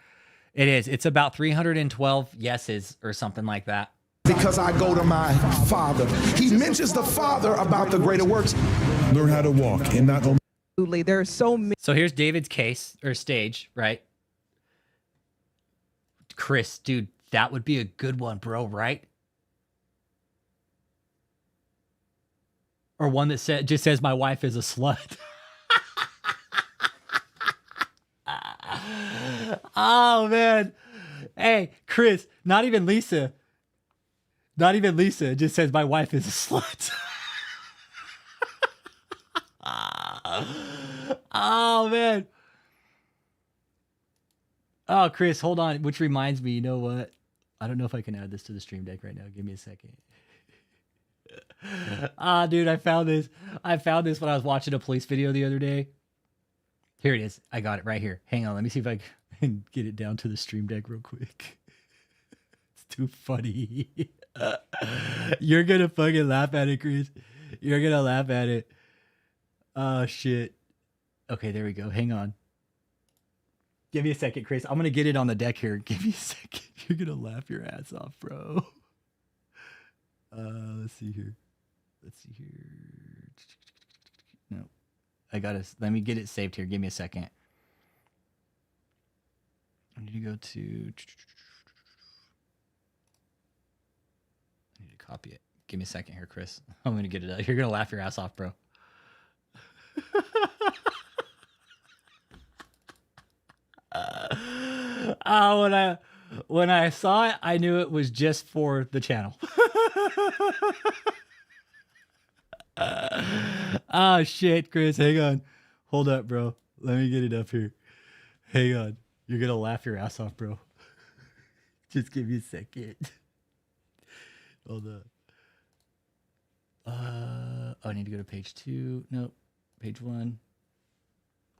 It is. It's about 312 yeses or something like that. Because I go to my Father. He mentions the Father about the greater works. Learn how to walk and not only. Absolutely. There's so many. So here's David's case or stage, right? Chris, dude, that would be a good one, bro, right? Or one that just says my wife is a slut. Oh, man. Hey, Chris, not even Lisa. It just says my wife is a slut. Oh, man. Oh, Chris, hold on. Which reminds me, you know what? I don't know if I can add this to the stream deck right now. Give me a second. Dude, I found this. I found this when I was watching a police video the other day. Here it is. I got it right here. Hang on. Let me see if I can get it down to the stream deck real quick. It's too funny. You're going to fucking laugh at it, Chris. You're going to laugh at it. Oh, shit. Okay, there we go. Hang on. Give me a second, Chris. I'm going to get it on the deck here. Give me a second. You're going to laugh your ass off, bro. Let's see here. Let's see here. No. I got to... Let me get it saved here. Give me a second. I need to go to... I need to copy it. Give me a second here, Chris. I'm going to get it out. You're going to laugh your ass off, bro. When I saw it, I knew it was just for the channel. Oh shit, Chris, hang on. Hold up, bro. Let me get it up here. Hang on. You're gonna laugh your ass off, bro. Just give me a second. Hold up. Oh, I need to go to page 2. Nope. Page 1.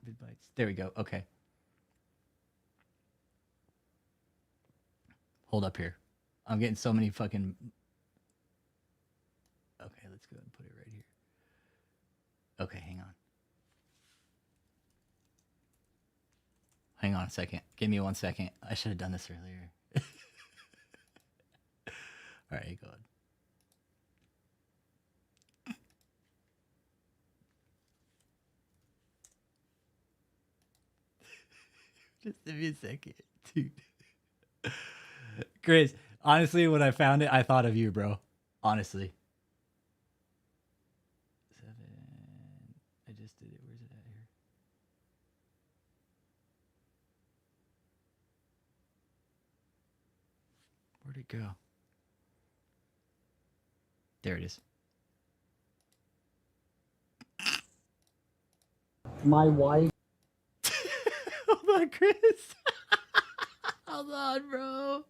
Vidbytes. There we go. Okay. Hold up here. I'm getting so many fucking... Okay, let's go ahead and put it right here. Okay, hang on. Hang on a second. Give me 1 second. I should have done this earlier. All right, go ahead. Just give me a second, dude. Chris, honestly, when I found it, I thought of you, bro. Honestly. 7. I just did it. Where's it at here? Where'd it go? There it is. My wife. Hold on, Chris. Hold on, bro.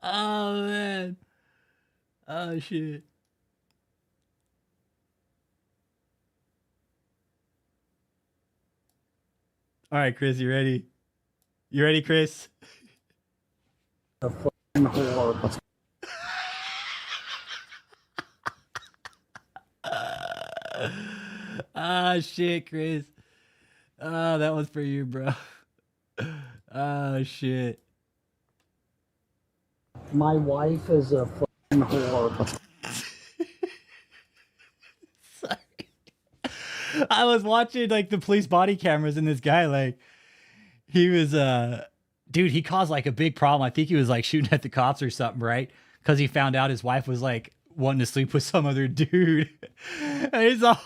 Oh, man. Oh, shit. All right, Chris, you ready? You ready, Chris? Ah, shit, Chris. Oh, that was for you, bro. Oh, shit. My wife is a fucking whore. Sorry. I was watching like the police body cameras and this guy, like, he was, dude, he caused like a big problem. I think he was like shooting at the cops or something, right? Because he found out his wife was like wanting to sleep with some other dude. And he's all,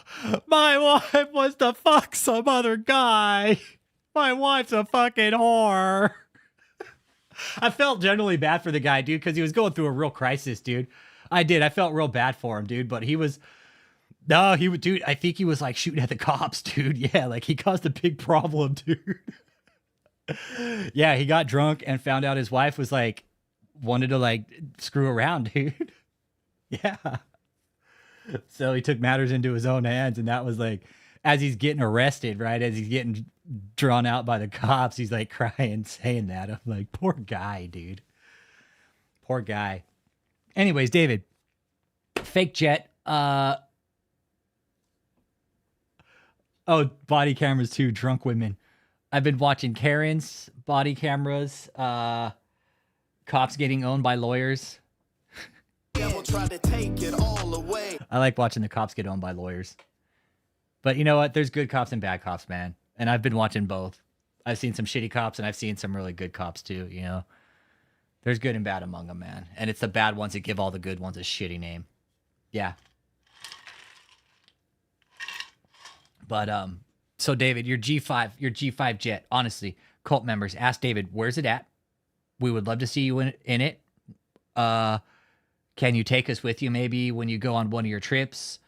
my wife wants to fuck some other guy. My wife's a fucking whore. I felt generally bad for the guy, dude, because he was going through a real crisis, dude. I did. I felt real bad for him, dude. But he was, no, he would, dude. I think he was like shooting at the cops, dude. Yeah, like he caused a big problem, dude. Yeah, he got drunk and found out his wife was like, wanted to like screw around, dude. Yeah. So he took matters into his own hands, and that was like, as he's getting arrested, right? As he's getting drawn out by the cops, he's like crying, saying that. I'm like, poor guy, dude. Poor guy. Anyways, David, fake jet. Oh, body cameras too. Drunk women. I've been watching Karen's body cameras. Cops getting owned by lawyers. I like watching the cops get owned by lawyers. But you know what? There's good cops and bad cops, man. And I've been watching both. I've seen some shitty cops and I've seen some really good cops too, you know? There's good and bad among them, man. And it's the bad ones that give all the good ones a shitty name. Yeah. But, so David, your G5 jet, honestly, cult members, ask David, where's it at? We would love to see you in it. Can you take us with you maybe when you go on one of your trips?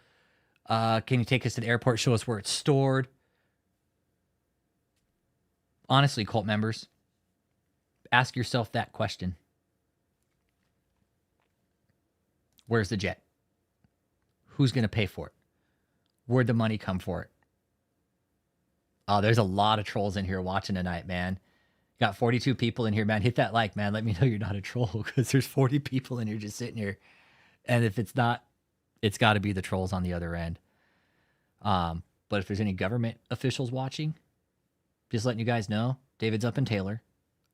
Can you take us to the airport? Show us where it's stored. Honestly, cult members, ask yourself that question. Where's the jet? Who's going to pay for it? Where'd the money come for it? Oh, there's a lot of trolls in here watching tonight, man. Got 42 people in here, man. Hit that like, man. Let me know you're not a troll, because there's 40 people in here just sitting here. And if it's not, it's got to be the trolls on the other end. But if there's any government officials watching, just letting you guys know, David's up in Taylor.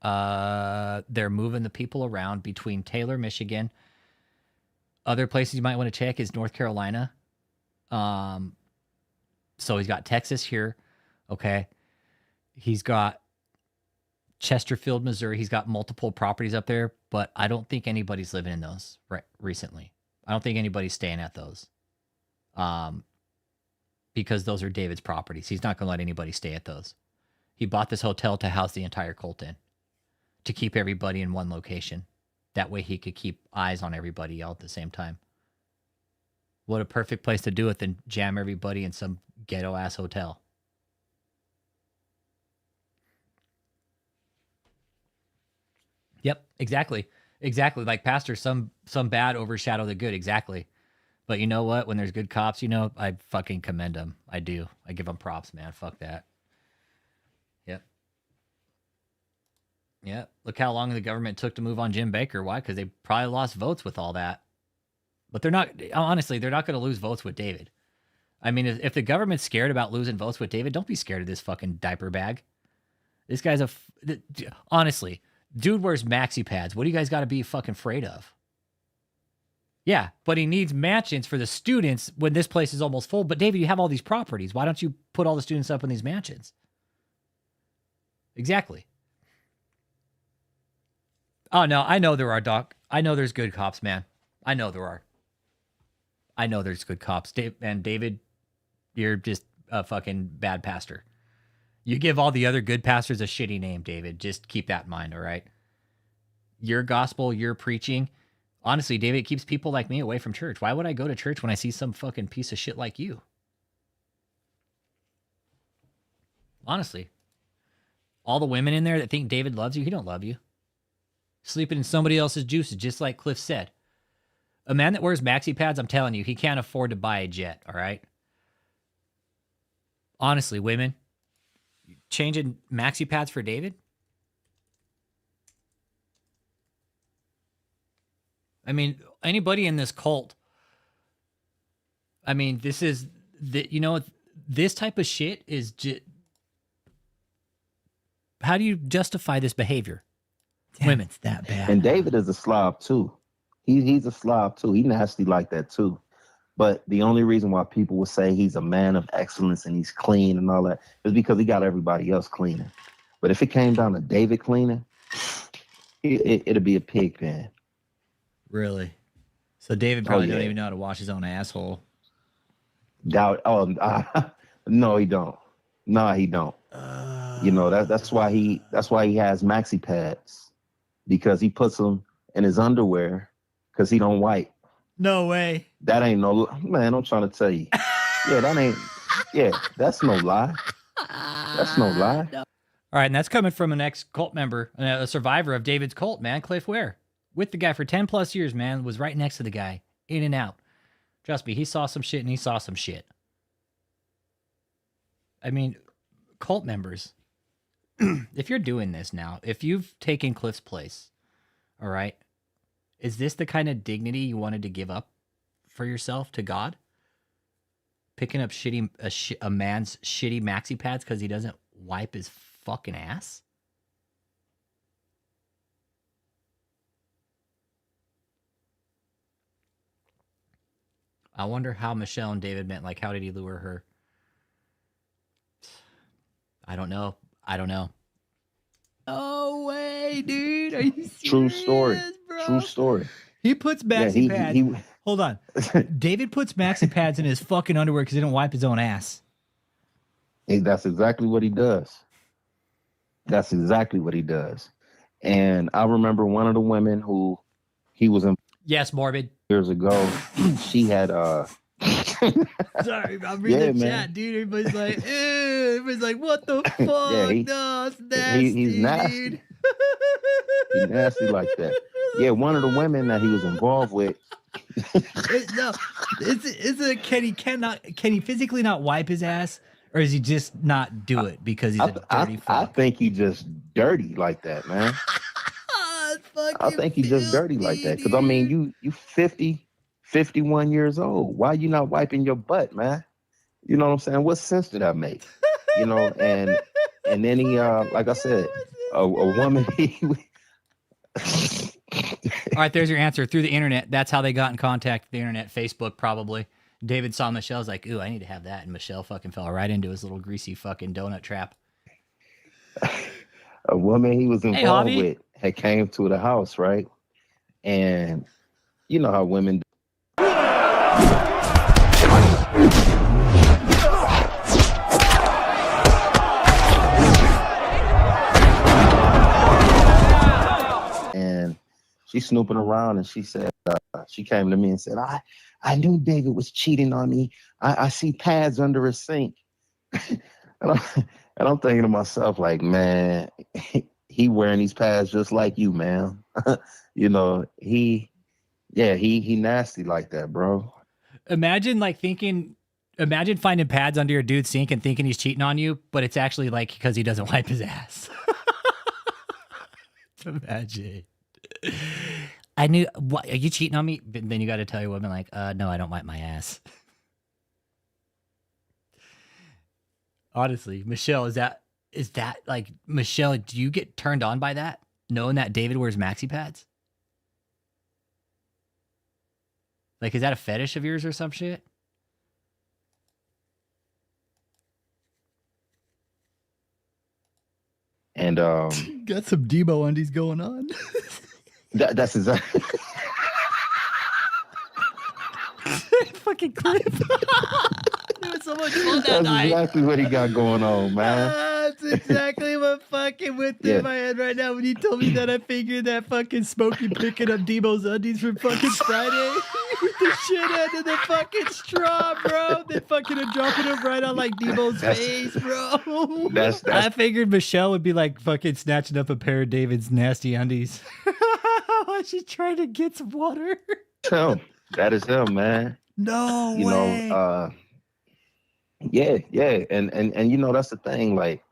They're moving the people around between Taylor, Michigan. Other places you might want to check is North Carolina. So he's got Texas here. Okay. He's got Chesterfield, Missouri. He's got multiple properties up there, but I don't think anybody's living in those recently. I don't think anybody's staying at those. Because those are David's properties. He's not going to let anybody stay at those. He bought this hotel to house the entire cult in, to keep everybody in one location. That way he could keep eyes on everybody all at the same time. What a perfect place to do it than jam everybody in some ghetto-ass hotel. Yep, exactly. Exactly. Like, Pastor, some bad overshadow the good. Exactly. But you know what? When there's good cops, I fucking commend them. I do. I give them props, man. Fuck that. Yep. Yeah. Look how long the government took to move on Jim Baker. Why? Because they probably lost votes with all that. But they're not, honestly, they're not going to lose votes with David. I mean, if the government's scared about losing votes with David, don't be scared of this fucking diaper bag. This guy's honestly, dude wears maxi pads. What do you guys got to be fucking afraid of? Yeah, but he needs mansions for the students when this place is almost full. But David, you have all these properties. Why don't you put all the students up in these mansions? Exactly. Oh, no, I know there are, Doc. I know there's good cops, man. I know there are. I know there's good cops. And David, you're just a fucking bad pastor. You give all the other good pastors a shitty name, David. Just keep that in mind, all right? Your gospel, your preaching. Honestly, David, it keeps people like me away from church. Why would I go to church when I see some fucking piece of shit like you? Honestly. All the women in there that think David loves you, he don't love you. Sleeping in somebody else's juices, just like Cliff said. A man that wears maxi pads, I'm telling you, he can't afford to buy a jet, all right? Honestly, women, changing maxi pads for David? I mean, anybody in this cult, I mean, this is, this type of shit is just, how do you justify this behavior? Damn, women's that bad. And David is a slob too. He's a slob too. He nasty like that too. But the only reason why people would say he's a man of excellence and he's clean and all that is because he got everybody else cleaning. But if it came down to David cleaning, it'd be a pig pen. Really? So David probably don't even know how to wash his own asshole. Doubt. No, he don't. No, he don't. That's why he has maxi pads, because he puts them in his underwear because he don't wipe. No way. That ain't no, man, I'm trying to tell you. That's no lie. That's no lie. No. All right, and that's coming from an ex-cult member, a survivor of David's cult, man, Cliff Ware. With the guy for 10 plus years, man, was right next to the guy, in and out. Trust me, he saw some shit and he saw some shit. I mean, cult members, if you're doing this now, if you've taken Cliff's place, all right, is this the kind of dignity you wanted to give up for yourself to God? Picking up a man's shitty maxi pads because he doesn't wipe his fucking ass? I wonder how Michelle and David met. Like, how did he lure her? I don't know. No way, dude. Are you serious, True story. Bro? True story. He puts maxi pads. Hold on. David puts maxi pads in his fucking underwear because he didn't wipe his own ass. That's exactly what he does. That's exactly what he does. And I remember one of the women who he was in. Yes, morbid. Years ago, she had Sorry, I'm reading Yeah, the man. chat, dude. Everybody's like, ew. Everybody's like, what the fuck? No, it's nasty, he's nasty. dude. He's nasty like that. Yeah, one of the women that he was involved with. No, can he physically not wipe his ass, or is he just not do it because he's a dirty fuck? I think he just dirty like that, man. I think he just dirty like that. Because I mean, you 50, 51 years old. Why you not wiping your butt, man? You know what I'm saying? What sense did that make? You know, and then he like I said, a woman All right, there's your answer. Through the internet. That's how they got in contact with the internet. Facebook, probably. David saw Michelle's like, ooh, I need to have that. And Michelle fucking fell right into his little greasy fucking donut trap. a woman he was involved Javi. with had came to the house, right? And you know how women do. And she's snooping around, and she said, she came to me and said, I knew David was cheating on me. I see pads under his sink. And I'm thinking to myself, like, man, he wearing these pads just like you, man. You know, he nasty like that, bro. Imagine finding pads under your dude's sink and thinking he's cheating on you, but it's actually like because he doesn't wipe his ass. Imagine. I knew, what, are you cheating on me? But then you got to tell your woman, like, no, I don't wipe my ass. Honestly, Michelle, is that like, Michelle, do you get turned on by that? Knowing that David wears maxi pads? Like, is that a fetish of yours or some shit? And got some Debo undies going on. that's exactly. Fucking clip. There was so much fun that That's night. exactly what he got going on, man. That's exactly what fucking went through my head right now when you told me that. I figured that fucking Smokey picking up Debo's undies from fucking Friday with the shit end of the fucking straw, bro. Then fucking dropping him right on like Debo's face, bro. That's I figured Michelle would be like fucking snatching up a pair of David's nasty undies while she's trying to get some water. him. That is him, man. No you way. know, yeah. And you know, that's the thing, like,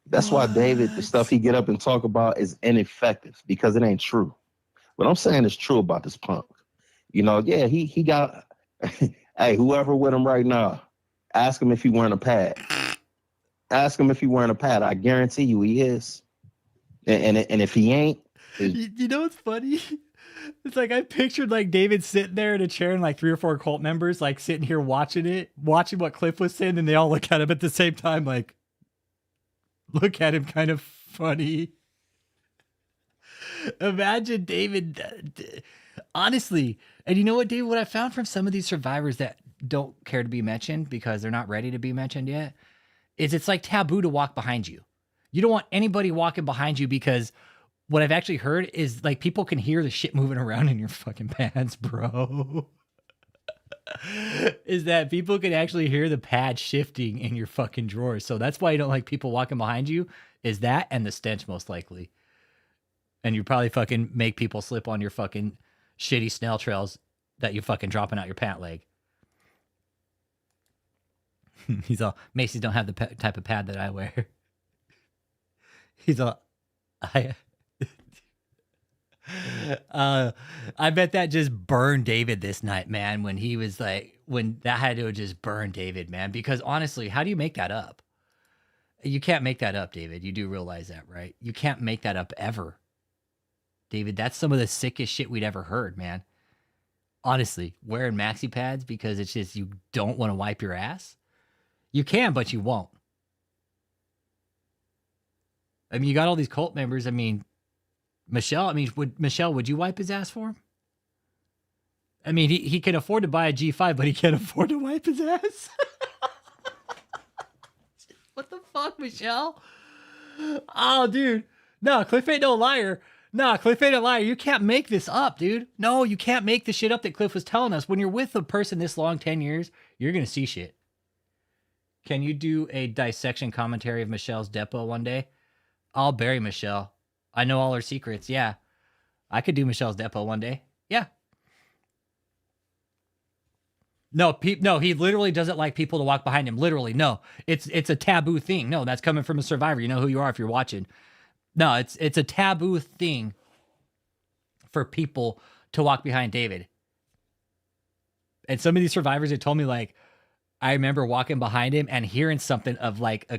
that's why David, the stuff he get up and talk about is ineffective, because it ain't true. What I'm saying is true about this punk. You know, yeah, he got, hey, whoever with him right now, ask him if he wearing a pad. Ask him if he wearing a pad. I guarantee you he is. And if he ain't. You know what's funny? It's like I pictured like David sitting there in a chair and like 3 or 4 cult members like sitting here watching what Cliff was saying, and they all look at him at the same time, like look at him kind of funny. Imagine David, honestly. And you know what, David, what I found from some of these survivors that don't care to be mentioned because they're not ready to be mentioned yet, is it's like taboo to walk behind you. You don't want anybody walking behind you, because what I've actually heard is like people can hear the shit moving around in your fucking pants, bro. Is that people can actually hear the pad shifting in your fucking drawers. So that's why you don't like people walking behind you, is that and the stench most likely. And you probably fucking make people slip on your fucking shitty snail trails that you fucking dropping out your pant leg. He's all, Macy's don't have the type of pad that I wear. He's all, I bet that just burned David this night, man, when he was like, when that had to just burn David, man, because honestly, how do you make that up? You can't make that up, David. You do realize that, right? You can't make that up ever. David, that's some of the sickest shit we'd ever heard, man. Honestly, wearing maxi pads because it's just you don't want to wipe your ass. You can, but you won't. I mean, you got all these cult members. I mean, Michelle, would you wipe his ass for him? I mean, he can afford to buy a G5, but he can't afford to wipe his ass. What the fuck, Michelle? Oh, dude. No, Cliff ain't no liar. Nah, Cliff ain't a liar. You can't make this up, dude. No, you can't make the shit up that Cliff was telling us. When you're with a person this long, 10 years, you're going to see shit. Can you do a dissection commentary of Michelle's depot one day? I'll bury Michelle. I know all her secrets. Yeah. I could do Michelle's depot one day. Yeah. No, he literally doesn't like people to walk behind him. Literally, no. It's a taboo thing. No, that's coming from a survivor. You know who you are if you're watching. No, it's a taboo thing for people to walk behind David. And some of these survivors had told me, like, I remember walking behind him and hearing something of like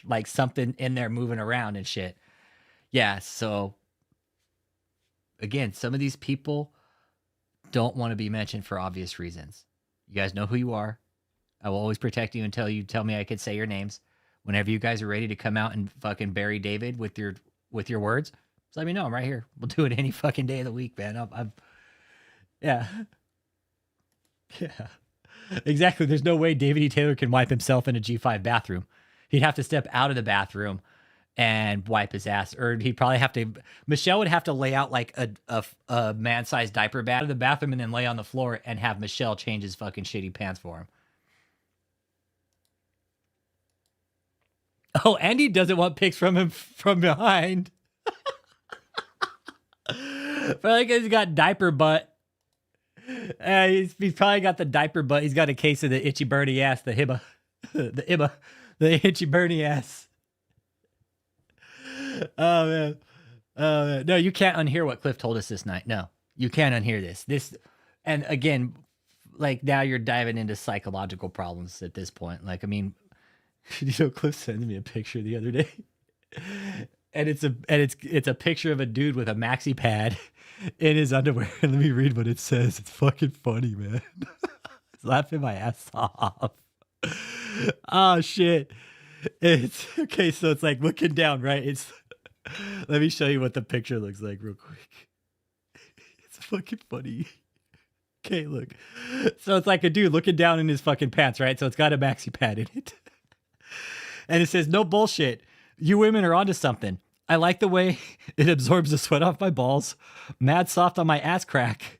like something in there moving around and shit. Yeah, so again, some of these people don't want to be mentioned for obvious reasons. You guys know who you are. I will always protect you until you tell me I could say your names. Whenever you guys are ready to come out and fucking bury David with your words, just let me know. I'm right here. We'll do it any fucking day of the week, man. Yeah. Yeah. Exactly. There's no way David E. Taylor can wipe himself in a G5 bathroom. He'd have to step out of the bathroom and wipe his ass. Or he'd probably have to, Michelle would have to lay out like a man-sized diaper bag in the bathroom and then lay on the floor and have Michelle change his fucking shitty pants for him. Oh, Andy doesn't want pics from him from behind. Probably because he's got diaper butt. He's probably got the diaper butt. He's got a case of the itchy burny ass, the hibba. The itchy burny ass. Oh, man. Oh, man. No, you can't unhear what Cliff told us this night. No, you can't unhear this. And again, like now you're diving into psychological problems at this point. Like, I mean, you know, Cliff sent me a picture the other day, and it's a picture of a dude with a maxi pad in his underwear. And let me read what it says. It's fucking funny, man. I was laughing my ass off. Oh shit! It's okay. So it's like looking down, right? Let me show you what the picture looks like real quick. It's fucking funny. Okay, look. So it's like a dude looking down in his fucking pants, right? So it's got a maxi pad in it. And it says, no bullshit. You women are onto something. I like the way it absorbs the sweat off my balls. Mad soft on my ass crack.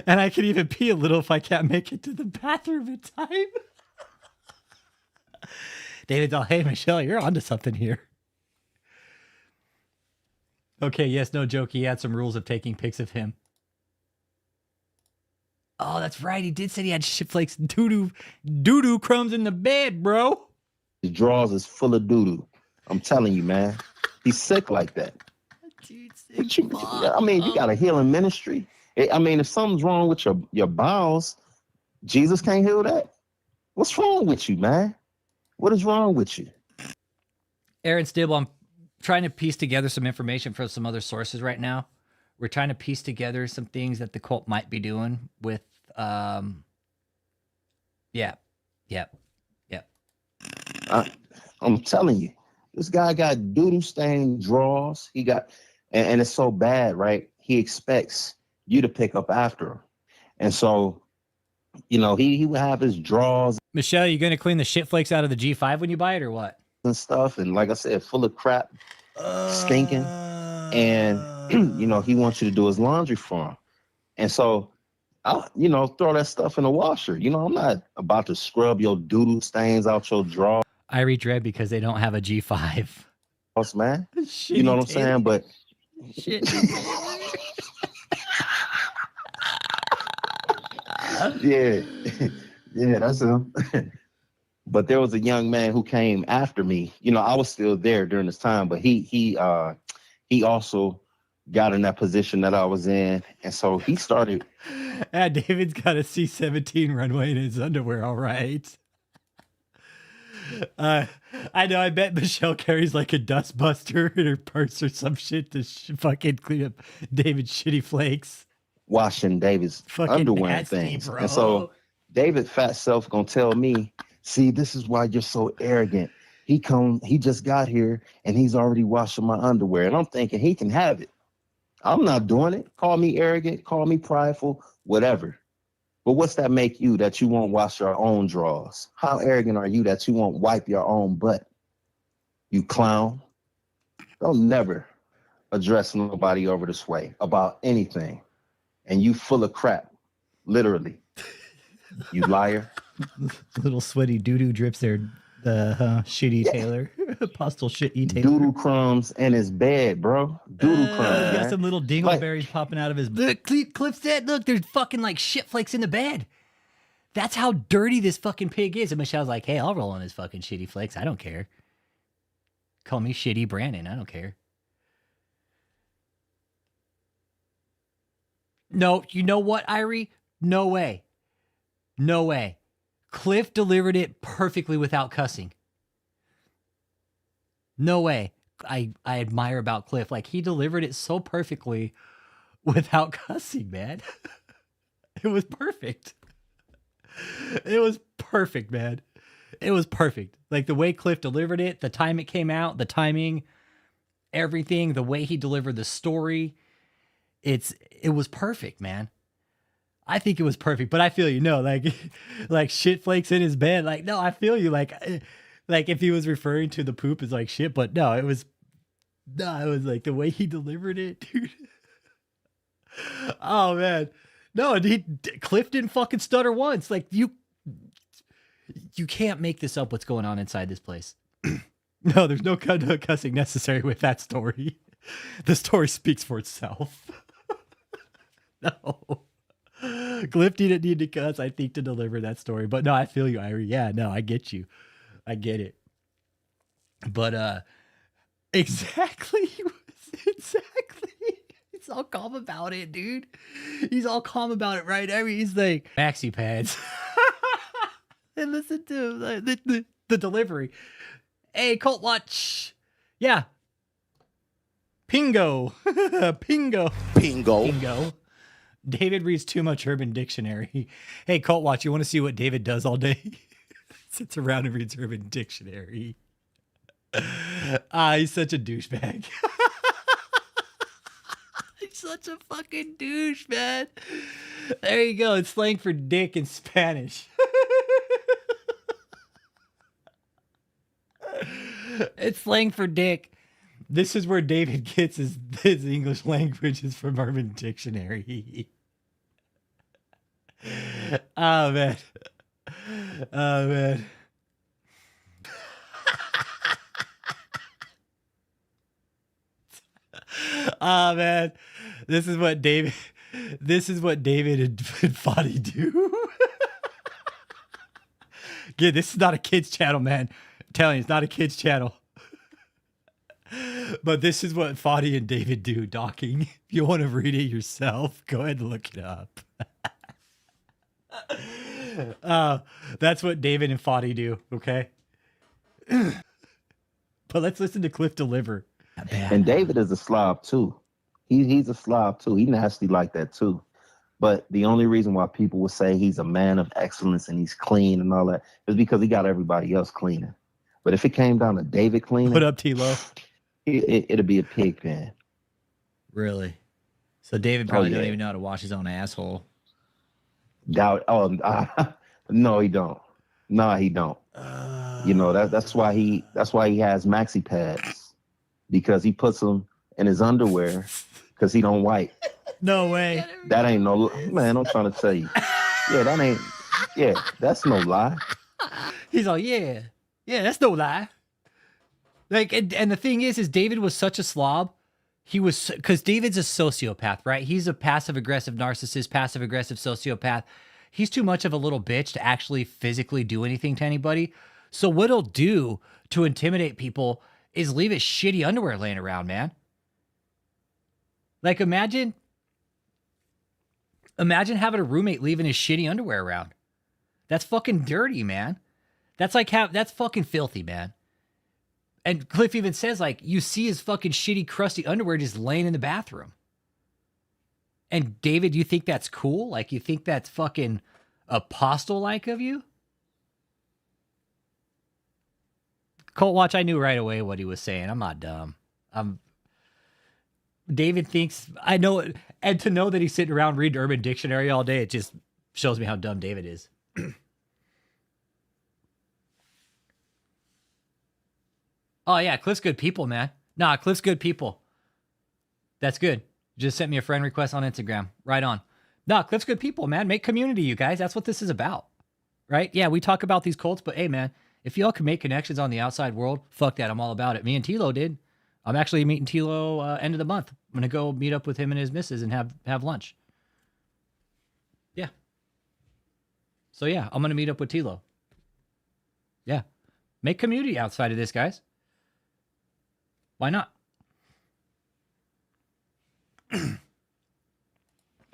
And I can even pee a little if I can't make it to the bathroom in time. David's all, hey, Michelle, you're onto something here. Okay, yes, no joke. He had some rules of taking pics of him. Oh, that's right. He did say he had shit flakes, doo-doo crumbs in the bed, bro. His drawers is full of doo-doo. I'm telling you, man. He's sick like that. Dude, sick. I mean, you got a healing ministry. I mean, if something's wrong with your bowels, Jesus can't heal that. What's wrong with you, man? What is wrong with you? Aaron Stibble, I'm trying to piece together some information from some other sources right now. We're trying to piece together some things that the cult might be doing with, I'm telling you, this guy got doo-doo stained drawers. He got, and it's so bad, right? He expects you to pick up after him. And so, you know, he would have his drawers. Michelle, you going to clean the shit flakes out of the G5 when you buy it or what? And stuff. And like I said, full of crap, stinking. And, you know, he wants you to do his laundry for him. And so, I'll, you know, throw that stuff in the washer. You know, I'm not about to scrub your doo-doo stains out your drawers. I read red because they don't have a G5. Man. You know what I'm saying? But shit. Yeah, that's him. But there was a young man who came after me. You know, I was still there during this time, but he also got in that position that I was in, and so he started. David's got a C-17 runway in his underwear. All right. I know. I bet Michelle carries like a dust buster in her purse or some shit to fucking clean up David's shitty flakes. Washing David's fucking underwear nasty, things. bro. And so David fat self gonna tell me, see, this is why you're so arrogant. He just got here and he's already washing my underwear. And I'm thinking he can have it. I'm not doing it. Call me arrogant, call me prideful, whatever. But what's that make you that you won't wash your own drawers? How arrogant are you that you won't wipe your own butt? You clown. Don't never address nobody over this way about anything. And you full of crap, literally. You liar. Little sweaty doo-doo drips there. The shitty Taylor. Apostle shitty Taylor. Doodle crumbs in his bed, bro. Doodle crumbs, He's man. got some little dingleberries popping out of his... Look, Cliff said, look, there's fucking like shit flakes in the bed. That's how dirty this fucking pig is. And Michelle's like, hey, I'll roll on his fucking shitty flakes. I don't care. Call me shitty Brandon. I don't care. No, you know what, Irie? No way. No way. Cliff delivered it perfectly without cussing. No way. I admire about Cliff. Like, he delivered it so perfectly without cussing, man. It was perfect. It was perfect, man. It was perfect. Like, the way Cliff delivered it, the time it came out, the timing, everything, the way he delivered the story. It was perfect, man. I think it was perfect, but I feel you. No, like shit flakes in his bed. Like, no, I feel you. Like if he was referring to the poop as like shit, but no, it was like the way he delivered it, dude. Oh man, no, Cliff didn't fucking stutter once. Like you can't make this up. What's going on inside this place? No, there's no cussing necessary with that story. The story speaks for itself. No. Cliff didn't need to cuss, I think, to deliver that story. But no, I feel you, Irie. Yeah, no, I get you. I get it. But exactly. He's all calm about it, dude. He's all calm about it, right? I mean, he's like, maxi pads. And listen to the delivery. Hey, Cult Watch. Yeah. Pingo. Pingo. David reads too much Urban Dictionary. Hey, Cult Watch, you want to see what David does all day? Sits around and reads Urban Dictionary. He's such a douchebag. He's such a fucking douche, man. There you go. It's slang for dick in Spanish. It's slang for dick. This is where David gets his English language is from Urban Dictionary. Oh, man. Oh, man. Oh, man. This is what David and Foddy do. Yeah, this is not a kid's channel, man. I'm telling you, it's not a kid's channel. But this is what Foddy and David do, docking. If you want to read it yourself, go ahead and look it up. That's what David and Foddy do, okay? But let's listen to Cliff deliver. And David is a slob too. He's a slob too. He nasty like that too. But the only reason why people would say he's a man of excellence and he's clean and all that is because he got everybody else cleaning. But if it came down to David cleaning, What up, T-Lo? It'd be a pig pen. Really? So David probably don't even know how to wash his own asshole. Doubt. No, he don't. No, he don't. You know that's why he has maxi pads, because he puts them in his underwear because he don't wipe. No way. That ain't no man. I'm trying to tell you. That's no lie. He's all, yeah, that's no lie. Like, and the thing is David was such a slob. He was, because David's a sociopath, right? He's a passive-aggressive narcissist, passive-aggressive sociopath. He's too much of a little bitch to actually physically do anything to anybody. So what he'll do to intimidate people is leave his shitty underwear laying around, man. Like, imagine having a roommate leaving his shitty underwear around. That's fucking dirty, man. That's fucking filthy, man. And Cliff even says, like, you see his fucking shitty, crusty underwear just laying in the bathroom. And David, you think that's cool? Like, you think that's fucking apostle-like of you? Colt Watch, I knew right away what he was saying. I'm not dumb. David thinks, I know it, and to know that he's sitting around reading Urban Dictionary all day, it just shows me how dumb David is. Oh, yeah, Cliff's good people, man. Nah, Cliff's good people. That's good. Just sent me a friend request on Instagram. Right on. Nah, Cliff's good people, man. Make community, you guys. That's what this is about. Right? Yeah, we talk about these cults, but hey, man, if y'all can make connections on the outside world, fuck that. I'm all about it. Me and Tilo did. I'm actually meeting Tilo end of the month. I'm going to go meet up with him and his missus and have lunch. Yeah. So, yeah, I'm going to meet up with Tilo. Yeah. Make community outside of this, guys. Why not?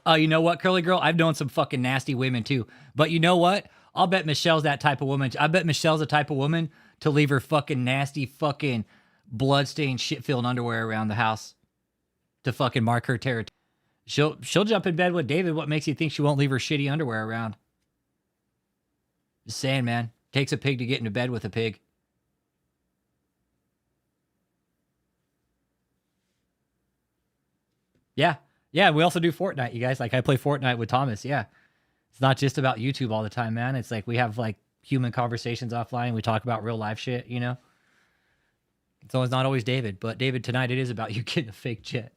Oh, you know what, Curly Girl? I've known some fucking nasty women too. But you know what? I'll bet Michelle's that type of woman. I bet Michelle's the type of woman to leave her fucking nasty fucking bloodstained shit-filled underwear around the house to fucking mark her territory. She'll jump in bed with David. What makes you think she won't leave her shitty underwear around? Just saying, man. Takes a pig to get into bed with a pig. Yeah. Yeah, we also do Fortnite, you guys. Like, I play Fortnite with Thomas, yeah. It's not just about YouTube all the time, man. It's like we have, like, human conversations offline. We talk about real life shit, you know? So it's not always David. But, David, tonight it is about you getting a fake jet.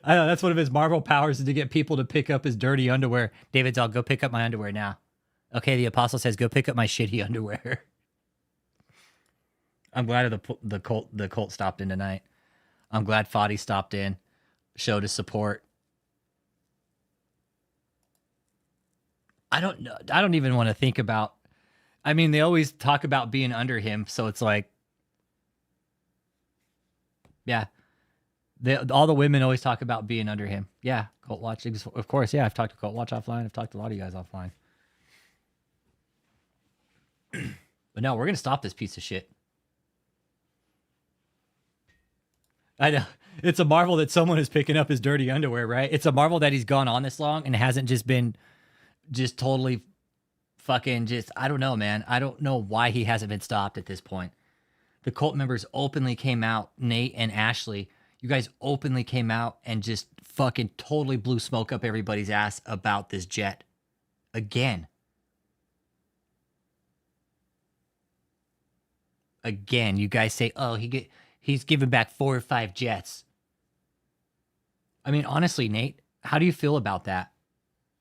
I know, that's one of his Marvel powers is to get people to pick up his dirty underwear. David's, I'll go pick up my underwear now. Okay, the apostle says, go pick up my shitty underwear. I'm glad the cult stopped in tonight. I'm glad Fadi stopped in, showed his support. I don't know. I don't even want to think about. I mean, they always talk about being under him, so it's like, yeah. All the women always talk about being under him. Yeah, Cult Watch, of course. Yeah, I've talked to Cult Watch offline. I've talked to a lot of you guys offline. But no, we're gonna stop this piece of shit. I know. It's a marvel that someone is picking up his dirty underwear, right? It's a marvel that he's gone on this long and hasn't just been just totally fucking just, I don't know, man. I don't know why he hasn't been stopped at this point. The cult members openly came out, Nate and Ashley, you guys openly came out and just fucking totally blew smoke up everybody's ass about this jet. Again. Again, you guys say, oh, he's giving back 4 or 5 jets. I mean, honestly, Nate, how do you feel about that?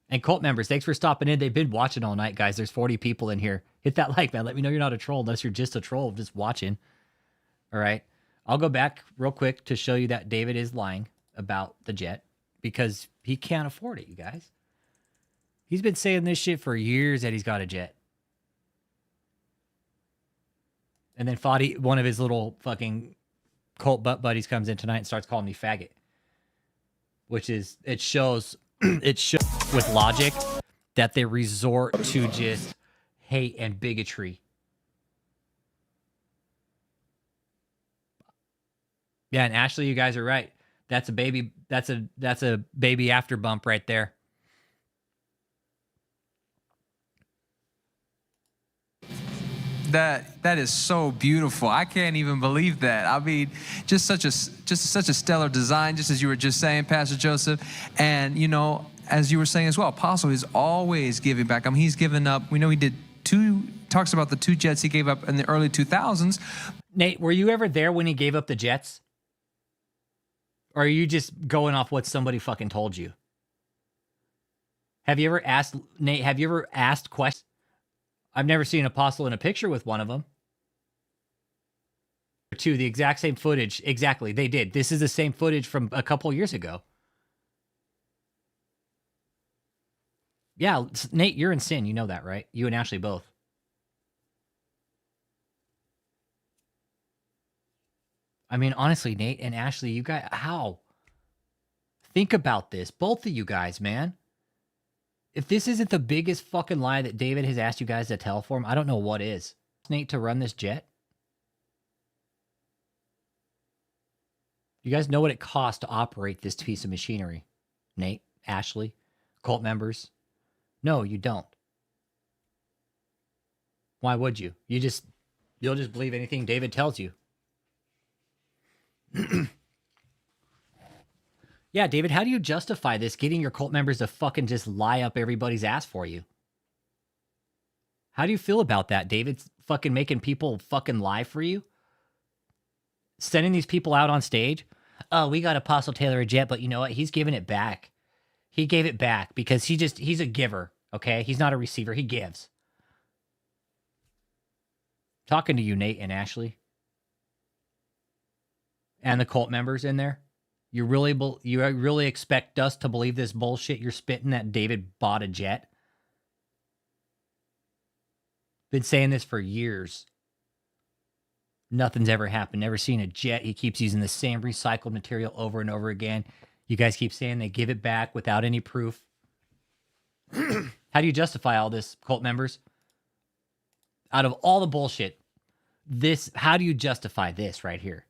And cult members, thanks for stopping in. They've been watching all night, guys. There's 40 people in here. Hit that like, man. Let me know you're not a troll unless you're just a troll just watching. All right. I'll go back real quick to show you that David is lying about the jet because he can't afford it, you guys. He's been saying this shit for years that he's got a jet. And then Fadi, one of his little fucking cult butt buddies, comes in tonight and starts calling me faggot. Which is, it shows with logic that they resort to just hate and bigotry. Yeah, and Ashley, you guys are right. That's a baby. That's a baby after bump right there. That is so beautiful. I can't even believe that. I mean, just such a stellar design, just as you were just saying, Pastor Joseph. And you know, as you were saying as well, Apostle is always giving back. I mean, he's given up. We know he did talks about the 2 jets he gave up in the early 2000s. Nate, were you ever there when he gave up the jets? Or are you just going off what somebody fucking told you? Have you ever asked, Nate, have you ever asked questions? I've never seen Apostle in a picture with one of them. 2, the exact same footage. Exactly, they did. This is the same footage from a couple years ago. Yeah, Nate, you're in sin. You know that, right? You and Ashley both. I mean, honestly, Nate and Ashley, you guys, how? Think about this. Both of you guys, man. If this isn't the biggest fucking lie that David has asked you guys to tell for him, I don't know what is. Nate, to run this jet? You guys know what it costs to operate this piece of machinery? Nate, Ashley, cult members? No, you don't. Why would you? You'll just believe anything David tells you. Yeah, David, how do you justify this, getting your cult members to fucking just lie up everybody's ass for you? How do you feel about that, David? Fucking making people fucking lie for you? sending these people out on stage. Oh, we got Apostle Taylor a jet, but you know what? He's giving it back. He gave it back because he's a giver, okay? He's not a receiver. He gives. Talking to you, Nate and Ashley. And the cult members in there. You really expect us to believe this bullshit you're spitting that David bought a jet? Been saying this for years. Nothing's ever happened. Never seen a jet. He keeps using the same recycled material over and over again. You guys keep saying they give it back without any proof. How do you justify all this, cult members? Out of all the bullshit, how do you justify this right here?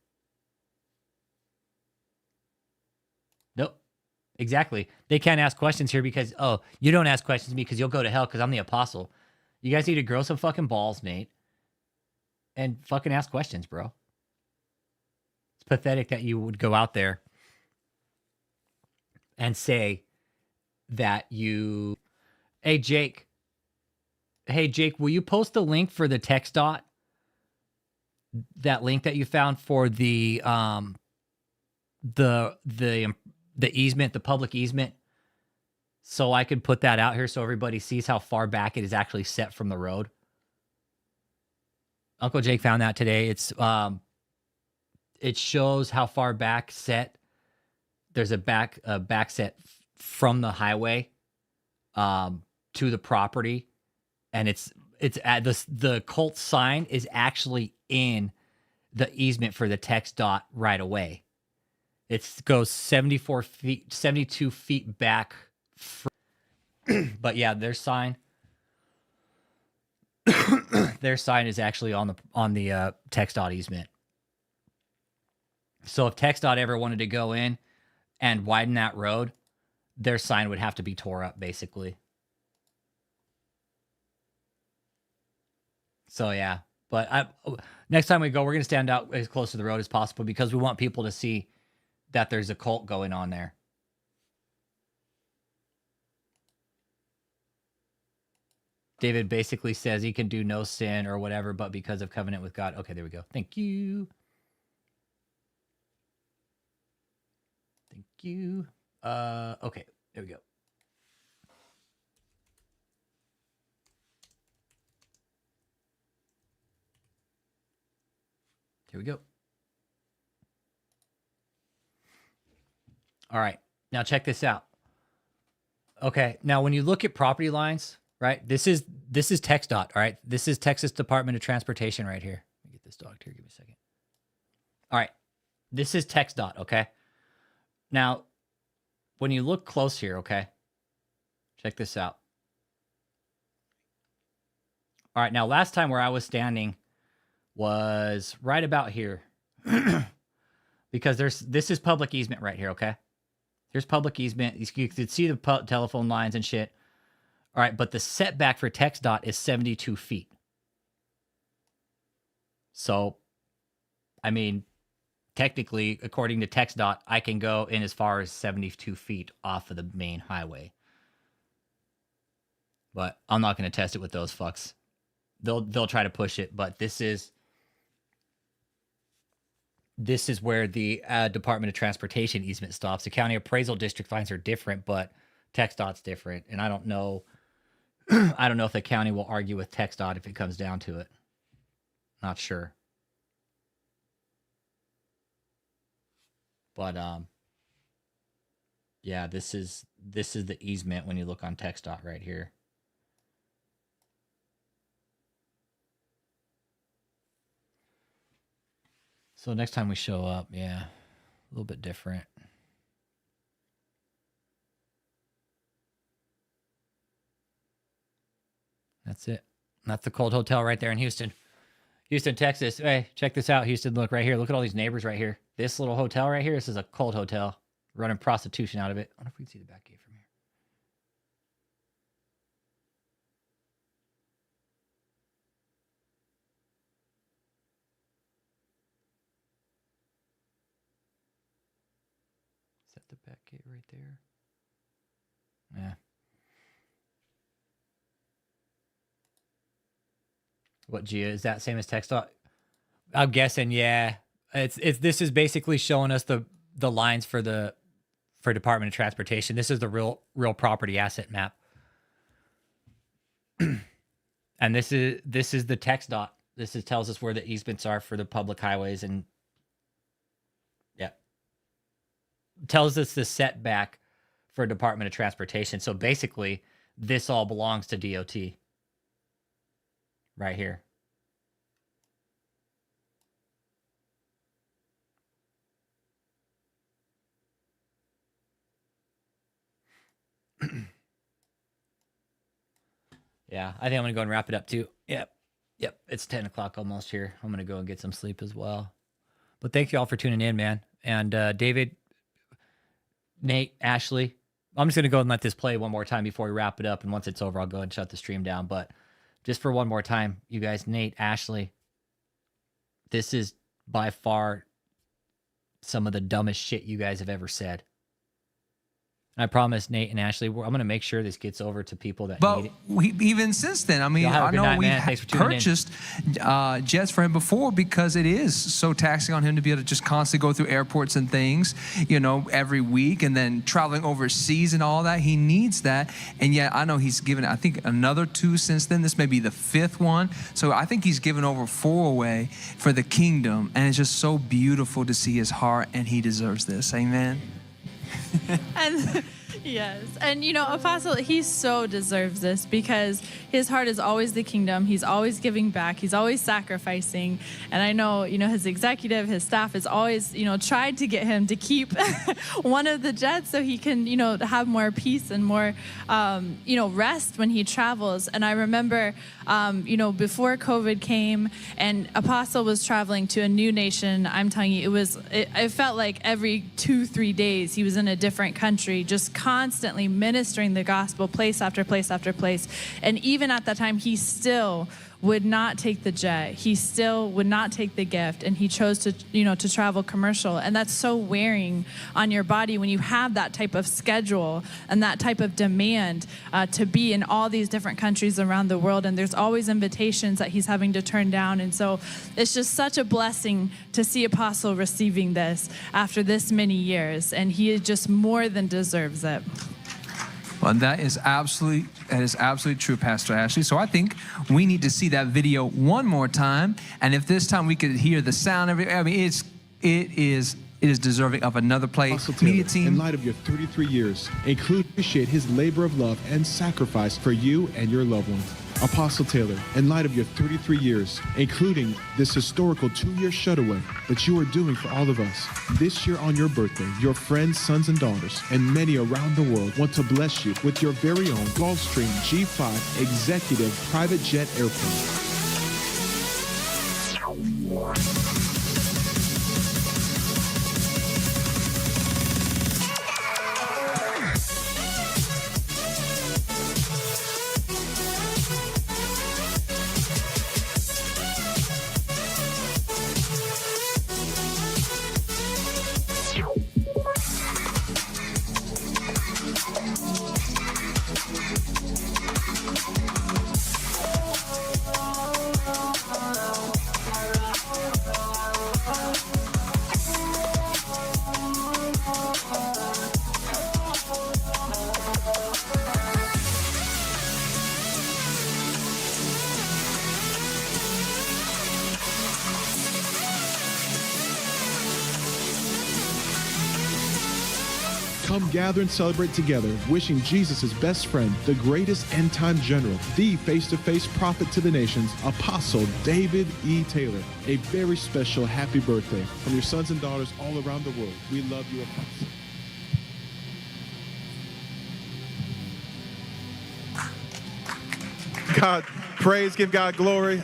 Nope. Exactly. They can't ask questions here because, oh, you don't ask questions to me because you'll go to hell because I'm the apostle. You guys need to grow some fucking balls, Nate. And fucking ask questions, bro. It's pathetic that you would go out there and say that you... Hey, Jake. Hey, Jake, will you post the link for the text dot? That link that you found for the easement, the public easement, so I could put that out here so everybody sees how far back it is actually set from the road. Uncle Jake found that today. It shows how far back set. There's a back set from the highway to the property, and it's at the cult sign is actually in the easement for the text dot right away. It goes 72 feet back. But yeah, their sign. Their sign is actually on the TxDOT easement. So if TxDOT ever wanted to go in and widen that road, their sign would have to be tore up, basically. So yeah, but next time we go, we're gonna stand out as close to the road as possible because we want people to see that there's a cult going on there. David basically says he can do no sin or whatever, but because of covenant with God. Okay, there we go. Thank you. Thank you. Okay, there we go. Here we go. All right, now check this out. Okay, now when you look at property lines, right? This is TxDOT, all right? This is Texas Department of Transportation right here. Let me get this dog here. Give me a second. All right, this is TxDOT, okay? Now, when you look close here, okay? Check this out. All right, now last time where I was standing was right about here. Because this is public easement right here, okay? Here's public easement. You can see the telephone lines and shit. All right, but the setback for TxDOT is 72 feet. So, I mean, technically, according to TxDOT, I can go in as far as 72 feet off of the main highway. But I'm not going to test it with those fucks. They'll try to push it, but this is where the Department of Transportation easement stops. The county appraisal district lines are different, but TxDOT's different, and I don't know. I don't know if the county will argue with TxDOT if it comes down to it. Not sure. But yeah, this is the easement when you look on TxDOT right here. So next time we show up, yeah, a little bit different. That's it. That's the Cold Hotel right there in Houston. Houston, Texas. Hey, check this out, Houston. Look right here. Look at all these neighbors right here. This little hotel right here, this is a Cold Hotel. Running prostitution out of it. I wonder if we can see the back gate from here. Is that the back gate right there? Yeah. What, Gia? Is that same as TxDOT? I'm guessing, yeah. This is basically showing us the lines for Department of Transportation. This is the real property asset map. And this is the text dot. Tells us where the easements are for the public highways, and yeah, tells us the setback for Department of Transportation. So basically, this all belongs to DOT right here. Yeah, I think I'm gonna go and wrap it up too. Yep. It's 10 o'clock almost here. I'm gonna go and get some sleep as well. But thank you all for tuning in, man. And David, Nate, Ashley, I'm just gonna go and let this play one more time before we wrap it up. And once it's over, I'll go and shut the stream down. But just for one more time, you guys, Nate, Ashley, this is by far some of the dumbest shit you guys have ever said. I promise, Nate and Ashley, I'm going to make sure this gets over to people that need it. Even since then, I mean, I know we've purchased jets for him before because it is so taxing on him to be able to just constantly go through airports and things, you know, every week, and then traveling overseas and all that. He needs that. And yet I know he's given, I think, another 2 since then. This may be the 5th one. So I think he's given over 4 away for the kingdom. And it's just so beautiful to see his heart, and he deserves this. Amen. And yes, and you know, Apostle, he so deserves this because his heart is always the kingdom. He's always giving back. He's always sacrificing. And I know, you know, his executive, his staff has always, you know, tried to get him to keep one of the jets so he can, you know, have more peace and more, you know, rest when he travels. And I remember, you know, before COVID came and Apostle was traveling to a new nation, I'm telling you, it felt like every 2-3 days he was in a different country, just constantly ministering the gospel, place after place after place. And even at that time, he still would not take the jet. He still would not take the gift, and he chose to, you know, to travel commercial. And that's so wearing on your body when you have that type of schedule and that type of demand to be in all these different countries around the world. And there's always invitations that he's having to turn down. And so it's just such a blessing to see Apostle receiving this after this many years. And he just more than deserves it. Well, that is absolutely true, Pastor Ashley. So I think we need to see that video one more time. And if this time we could hear the sound of it, I mean, it is deserving of another play. Media team. In light of your 33 years, appreciate his labor of love and sacrifice for you and your loved ones. Apostle Taylor, in light of your 33 years, including this historical 2-year shutaway that you are doing for all of us, this year on your birthday, your friends, sons, and daughters, and many around the world want to bless you with your very own Gulfstream G5 executive private jet airplane. Come gather and celebrate together, wishing Jesus' best friend, the greatest end-time general, the face-to-face prophet to the nations, Apostle David E. Taylor. A very special happy birthday from your sons and daughters all around the world. We love you, Apostle. God, praise, give God glory.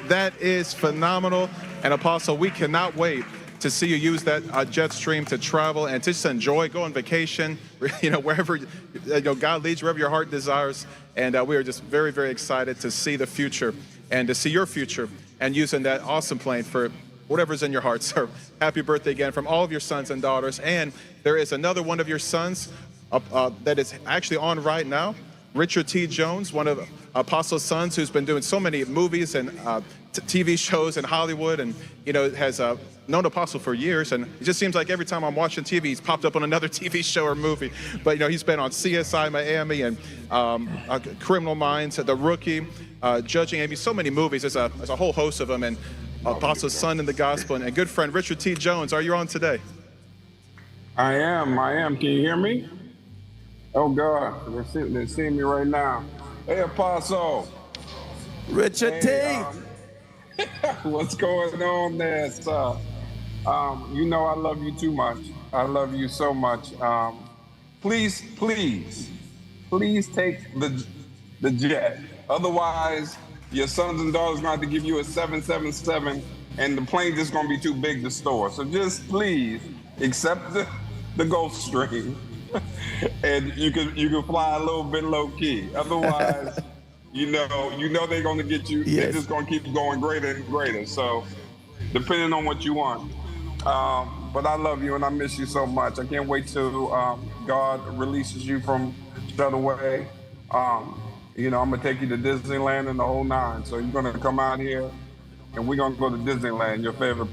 That is phenomenal. And Apostle, we cannot wait to see you use that jet stream to travel and to just enjoy, go on vacation, you know, wherever God leads, wherever your heart desires. And we are just very, very excited to see the future and to see your future and using that awesome plane for whatever's in your heart. So happy birthday again from all of your sons and daughters. And there is another one of your sons that is actually on right now. Richard T. Jones, one of Apostle's sons, who's been doing so many movies and TV shows in Hollywood, and has known Apostle for years. And it just seems like every time I'm watching TV, he's popped up on another TV show or movie. But he's been on CSI Miami and Criminal Minds, The Rookie, Judging Amy, so many movies. There's a whole host of them. And Apostle's son in the gospel, and good friend Richard T. Jones. Are you on today? I am. Can you hear me? Oh God, they're seeing me right now. Hey, Apostle. Richard T. What's going on there, sir? I love you too much. I love you so much. Please take the jet. Otherwise, your sons and daughters are going to have to give you a 777, and the plane just going to be too big to store. So just please accept the Gulfstream. And you can fly a little bit low key. Otherwise, they're going to get you. Yes. They're just going to keep going greater and greater. So, depending on what you want. But I love you and I miss you so much. I can't wait till God releases you from Shutaway. I'm gonna take you to Disneyland and the whole nine. So you're gonna come out here, and we're gonna go to Disneyland, your favorite place.